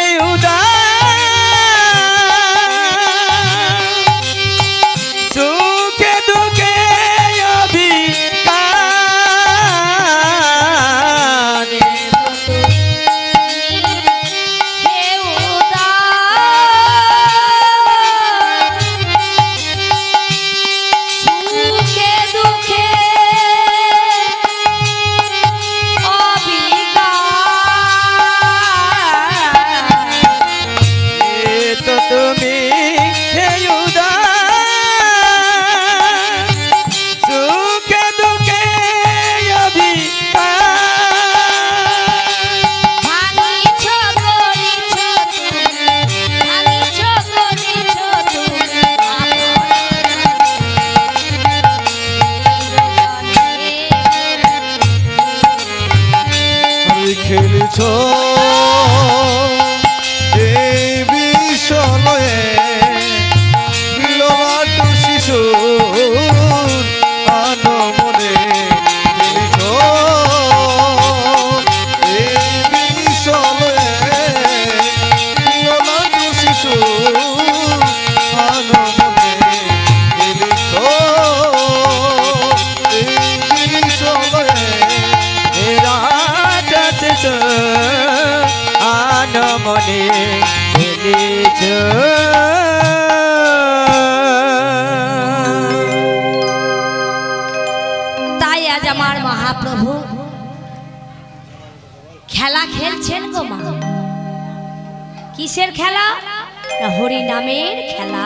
এই বিষলয়ে ললাট শিশুর আনমনে খেলিছ এই বিষলয়ে ললাট শিশুর আনমনে খেলিছ এই বিষলয়ে আনমনে খেলেছ। তাই আজ আমার মহাপ্রভু খেলা খেলছেন গো মা। কিসের খেলা? না, হরি নামের খেলা।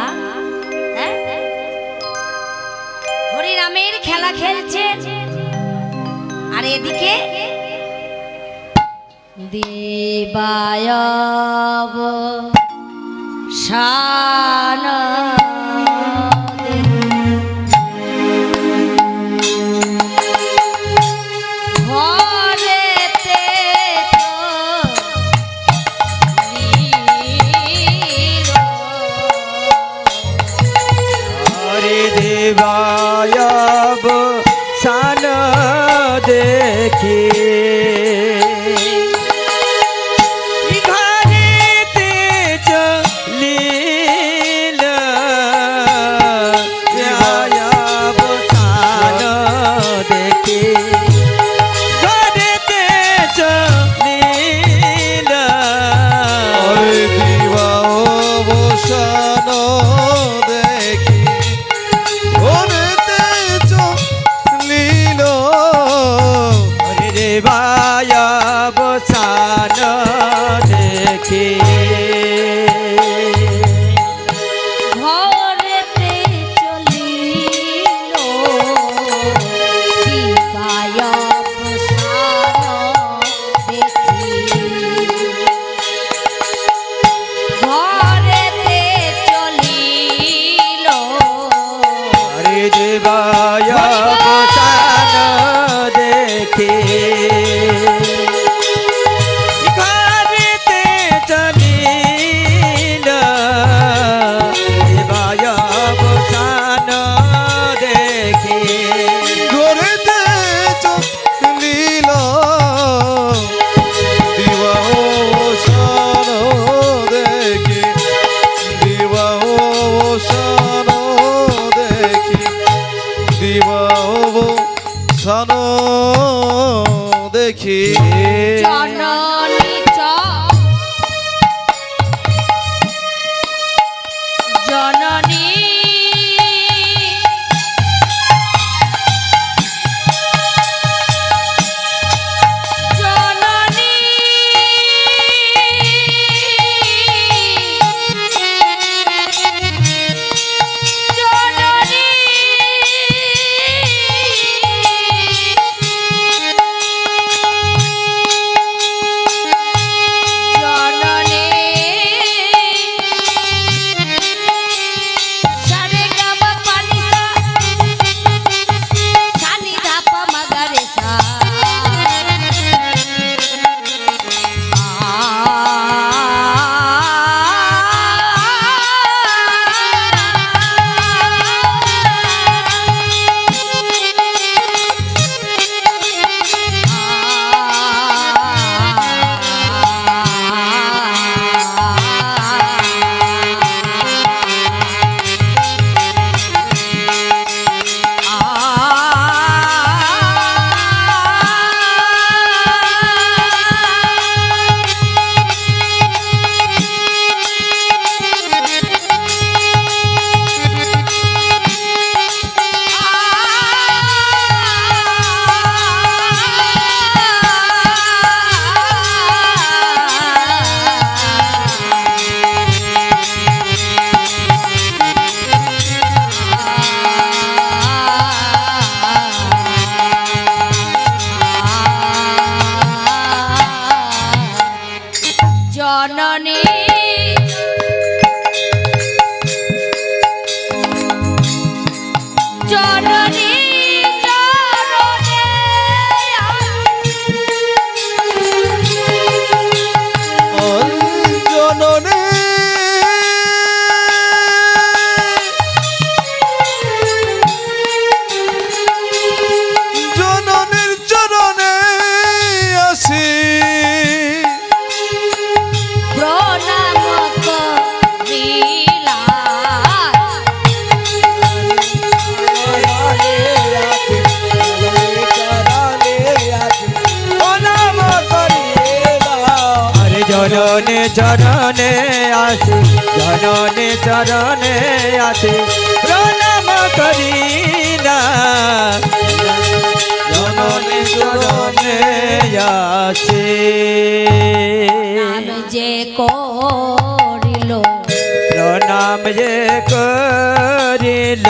হ্যাঁ? হরি নামের খেলা খেলছেন। আর এদিকে দিবায়ব শান ঘরেতে হরে দেবায়ব সান দেখে ঘরেতে চলিল দেবায়ব সান দেখে ঘরেতে চলিল ওই দিবা অবসান দেখি ওরেতে চলিল হরে দেবায়ব সান দেখে ঘরেতে চলিল দিবায়ব শান দেখি। ঘরেতে চলিল হরে দেবায়ব সান দেখে ঘরেতে চলিল দেবায়ব সান দেখে ঘরেতে চলিল দিবা অবসান দেখি দিবা অবসান দেখি দিবা অবসান দেখি জননী জননী জননী জননী জননী চরণে আসি জননী চরণে আসি প্রণাম করি না জননী চরণে আসি নাম যে করিল প্রণাম যে করিল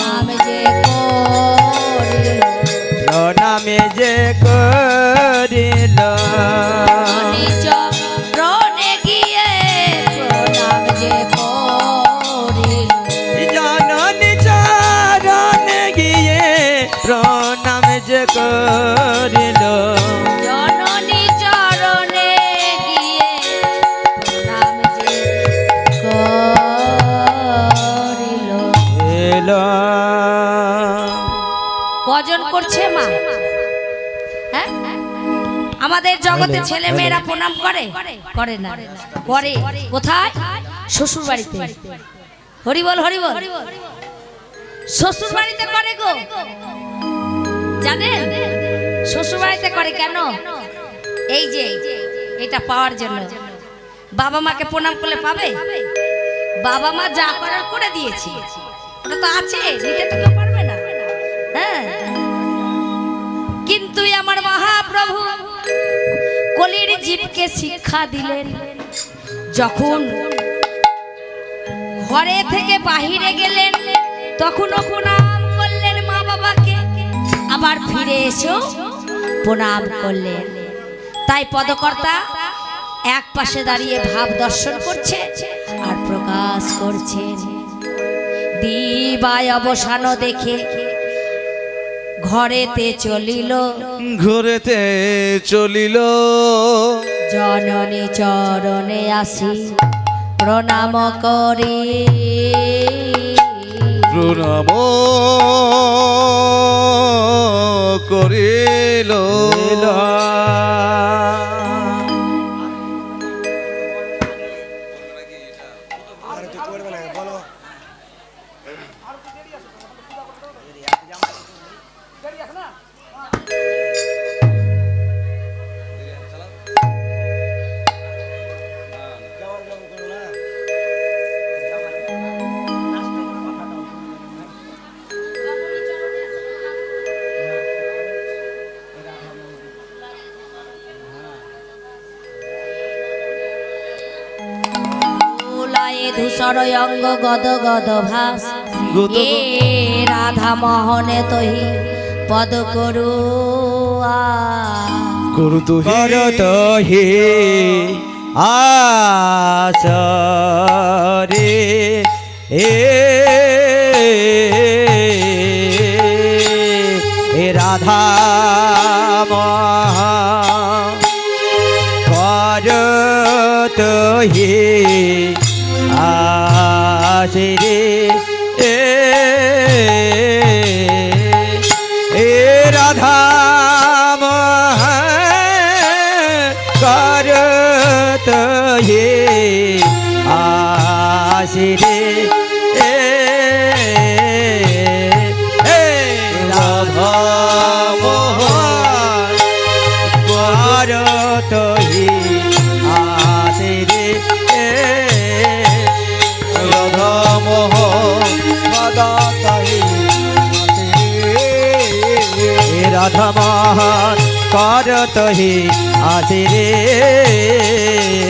নাম যে করিল প্রণাম যে করিল নিজ রণে গিয়ে প্রণাম যে করিল জননী চরণে গিয়ে প্রণাম যে করিল জননী চরণে গিয়ে প্রণাম যে করিল। এলো কজন করছে মা? হ্যাঁ আমাদের জগতে ছেলে মেয়েরা প্রণাম করে করে না করে কোথায়? শ্বশুর বাড়িতে। হরি বল হরি বল। শ্বশুর বাড়িতে করে গো, জানেন শ্বশুর বাড়িতে করে কেন? এই যে এটা পাওয়ার জন্য। বাবা মাকে প্রণাম করলে পাবে? বাবা মা যা করার করে দিয়েছে, ওটা তো আছে, নিতে তো কেউ পারবে না। হ্যাঁ কিন্তু আমার মহাপ্রভু কলির জীবকে শিক্ষা দিলেন, যখন ঘরে থেকে বাহিরে গেলেন তখনও প্রণাম করলেন মা বাবাকে, আবার ফিরে এসেও প্রণাম করলেন। তাই পদকর্তা এক পাশে দাঁড়িয়ে ভাব দর্শন করছে আর প্রকাশ করছেন। দিবায় অবসান দেখে ঘরেতে চলিল ঘুরেতে চলিল জননী চরণে আসি প্রণাম করি প্রণাম করিল ধূসর অঙ্গ গদ গদ ভাস গদ এ রাধা মোহনে তহি পদ করু করতো করতো হি আসরে এ রাধা করতো হি আসরে এ রাধা करत ये आशिरे राधा मोहन करत ये आशिरे রাধা মোহন राधा मोहन करत ही आशिरे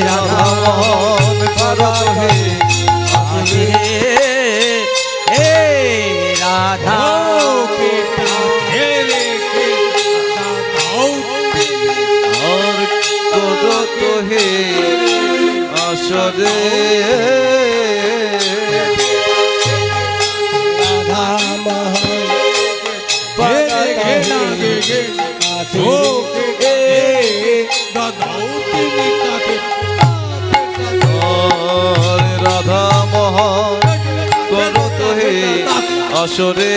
राधा मोहन করত হে आशिरे ए राधा और করত হে আসরে রাধা মোহন করত হে আসরে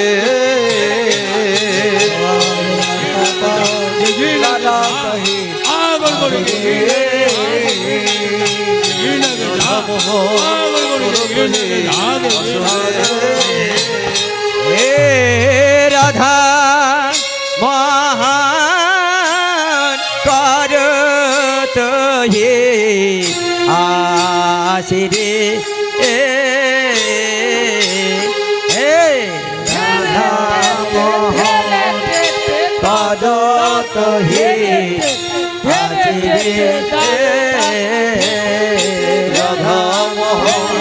राधा महान करत ये আসি রে রাধা মোহন করত হে আসি রে রাধা মোহন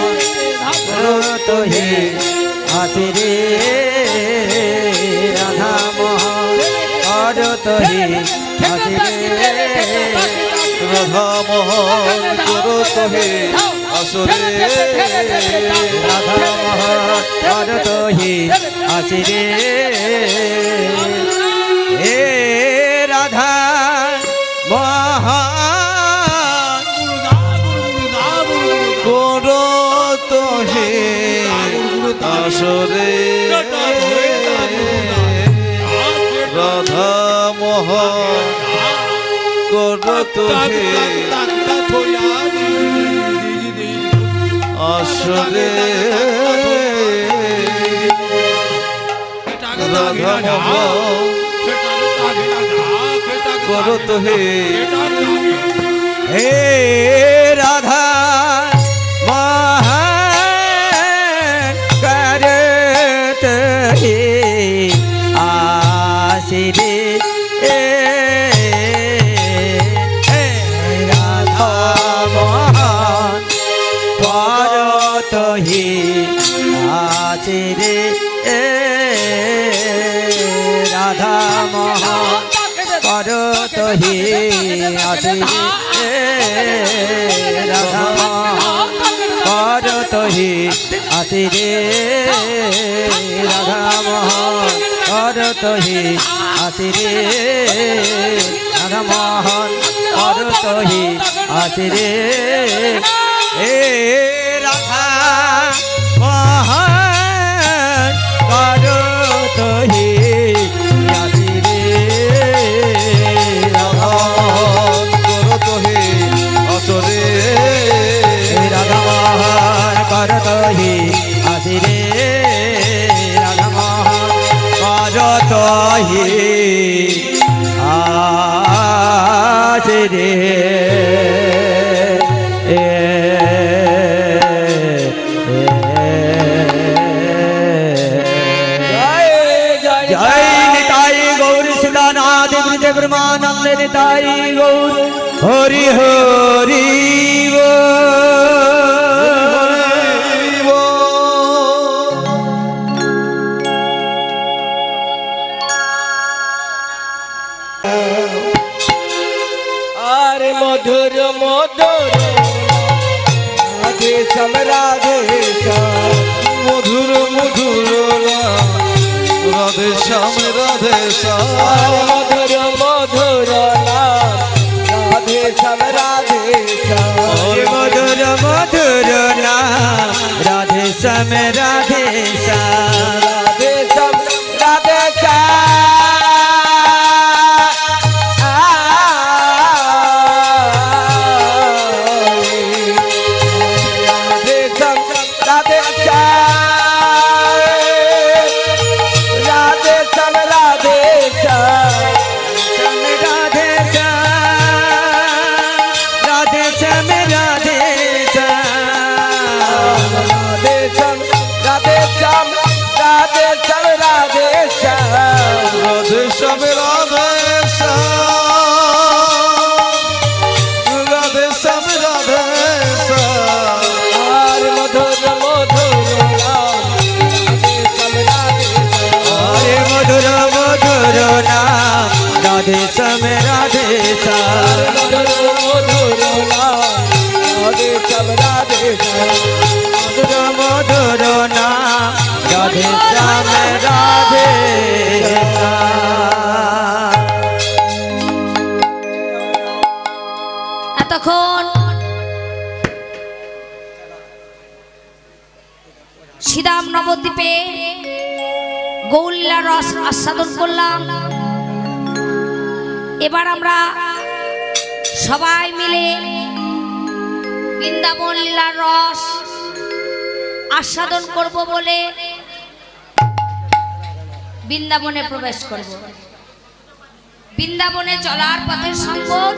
করত হে আসি রে রাধা মোহন করত হে আসি রে রাধা মোহন করত হে আসরে রাধা মোহন করত হে আসি রে হে রাধা মোহন করত হে আসরে রাধা মোহন করত হে আসরে রাধা মোহন করত হে হে রাধা মোহন করত হে আসি রে রাধা মোহন করত হে আসি রে রাধা মোহন করত হে আসি রে রাধা মোহন করত হে আসি রে রাধা মোহন করত হে আসি রে রাধা মোহন করত হে আসি রে এ রাধা মোহন করত হে আসি রে রাধা মোহন করত হে আসরে রাধা মোহন করত হে আসি রে রাধা মোহন করত হে আসি রে জয় নিতাই গৌর সদানাথ ব্রজ ব্রহ্মানন্দ নিতাই গৌর হরি হরি আরে মধুর মধুর রাধে শ্যাম রাধে শ্যাম মধুর মধুর রাধে শ্যাম রাধে শ্যাম মধুর মধুর রাধে শ্যাম রাধে শ্যাম মধুর মধুর নাম রাধে শ্যাম রাধে শ্যাম রাধে শ্যাম রাধে রাধে শ্যাম রাধে শ্যাম রাধে শ্যাম রাধে শ্যাম আর মধুর মধুর হরে মধুর মধুর নাম রাধে শ্যাম রাধে শ্যাম মধুর মধুর রাধে শ্যাম রাধে শ্যাম মধুর মধুর নাম রাধে শ্যাম রাধে এতক্ষণ শ্রীরাম নবদ্বীপে গৌরলীলা রস আস্বাদন করলাম। এবার আমরা সবাই মিলে বৃন্দাবন লীলার রস আস্বাদন করব বলে বৃন্দাবনে প্রবেশ করব। বৃন্দাবনে চলার পথের সম্পদ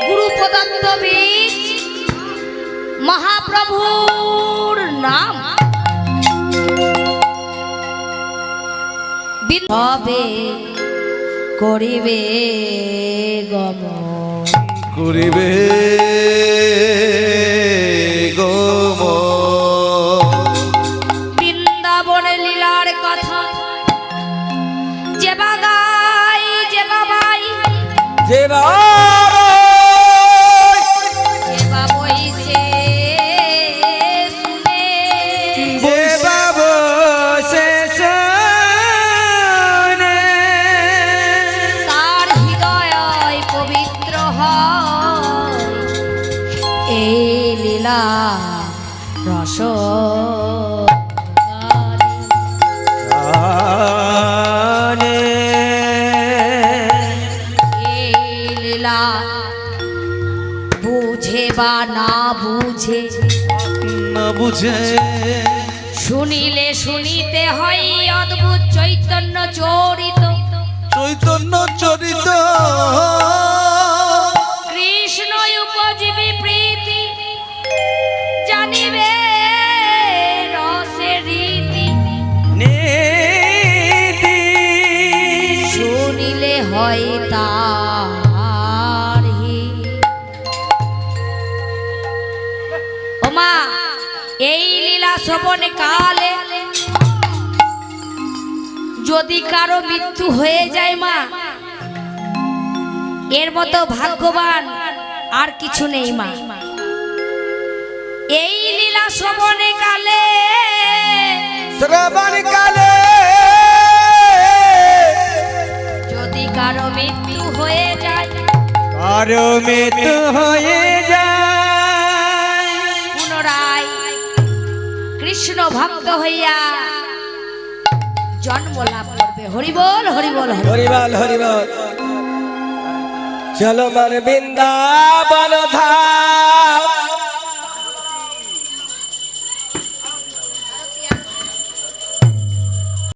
গুরু প্রদত্ত বীজ মহাপ্রভুর নাম তবে করিবে গমন করিবে বৃন্দাবনের লীলার কথা যে বাগাই যে বাবাই যে যে বাবই সে শুনে যে বাবু শেষ তার হৃদয় পবিত্র হয় এই লীলা রস বুঝে বা না বুঝে না বুঝে শুনিলে শুনিতে হয় অদ্ভুত চৈতন্য চরিত চৈতন্য চরিত কৃষ্ণ উপজীবী প্রীতি জানিবে রসের রীতি শুনিলে হয় তার ওমা এই লীলা শ্রবণ কালে যদি কারো মৃত্যু হয়ে যায় মা এর মতো ভাগ্যবান আর কিছু নেই মা এই লীলা শ্রবণ কালে শ্রবণ কালে যদি কারো মৃত্যু হয়ে যায় কারো মৃত্যু হয়ে যায় পুনরায় কৃষ্ণ ভক্ত হইয়া জন্ম লাভ করবে হরিবল হরিবল হরি হরিবল হরিবল চলো মন বৃন্দাবন ধাম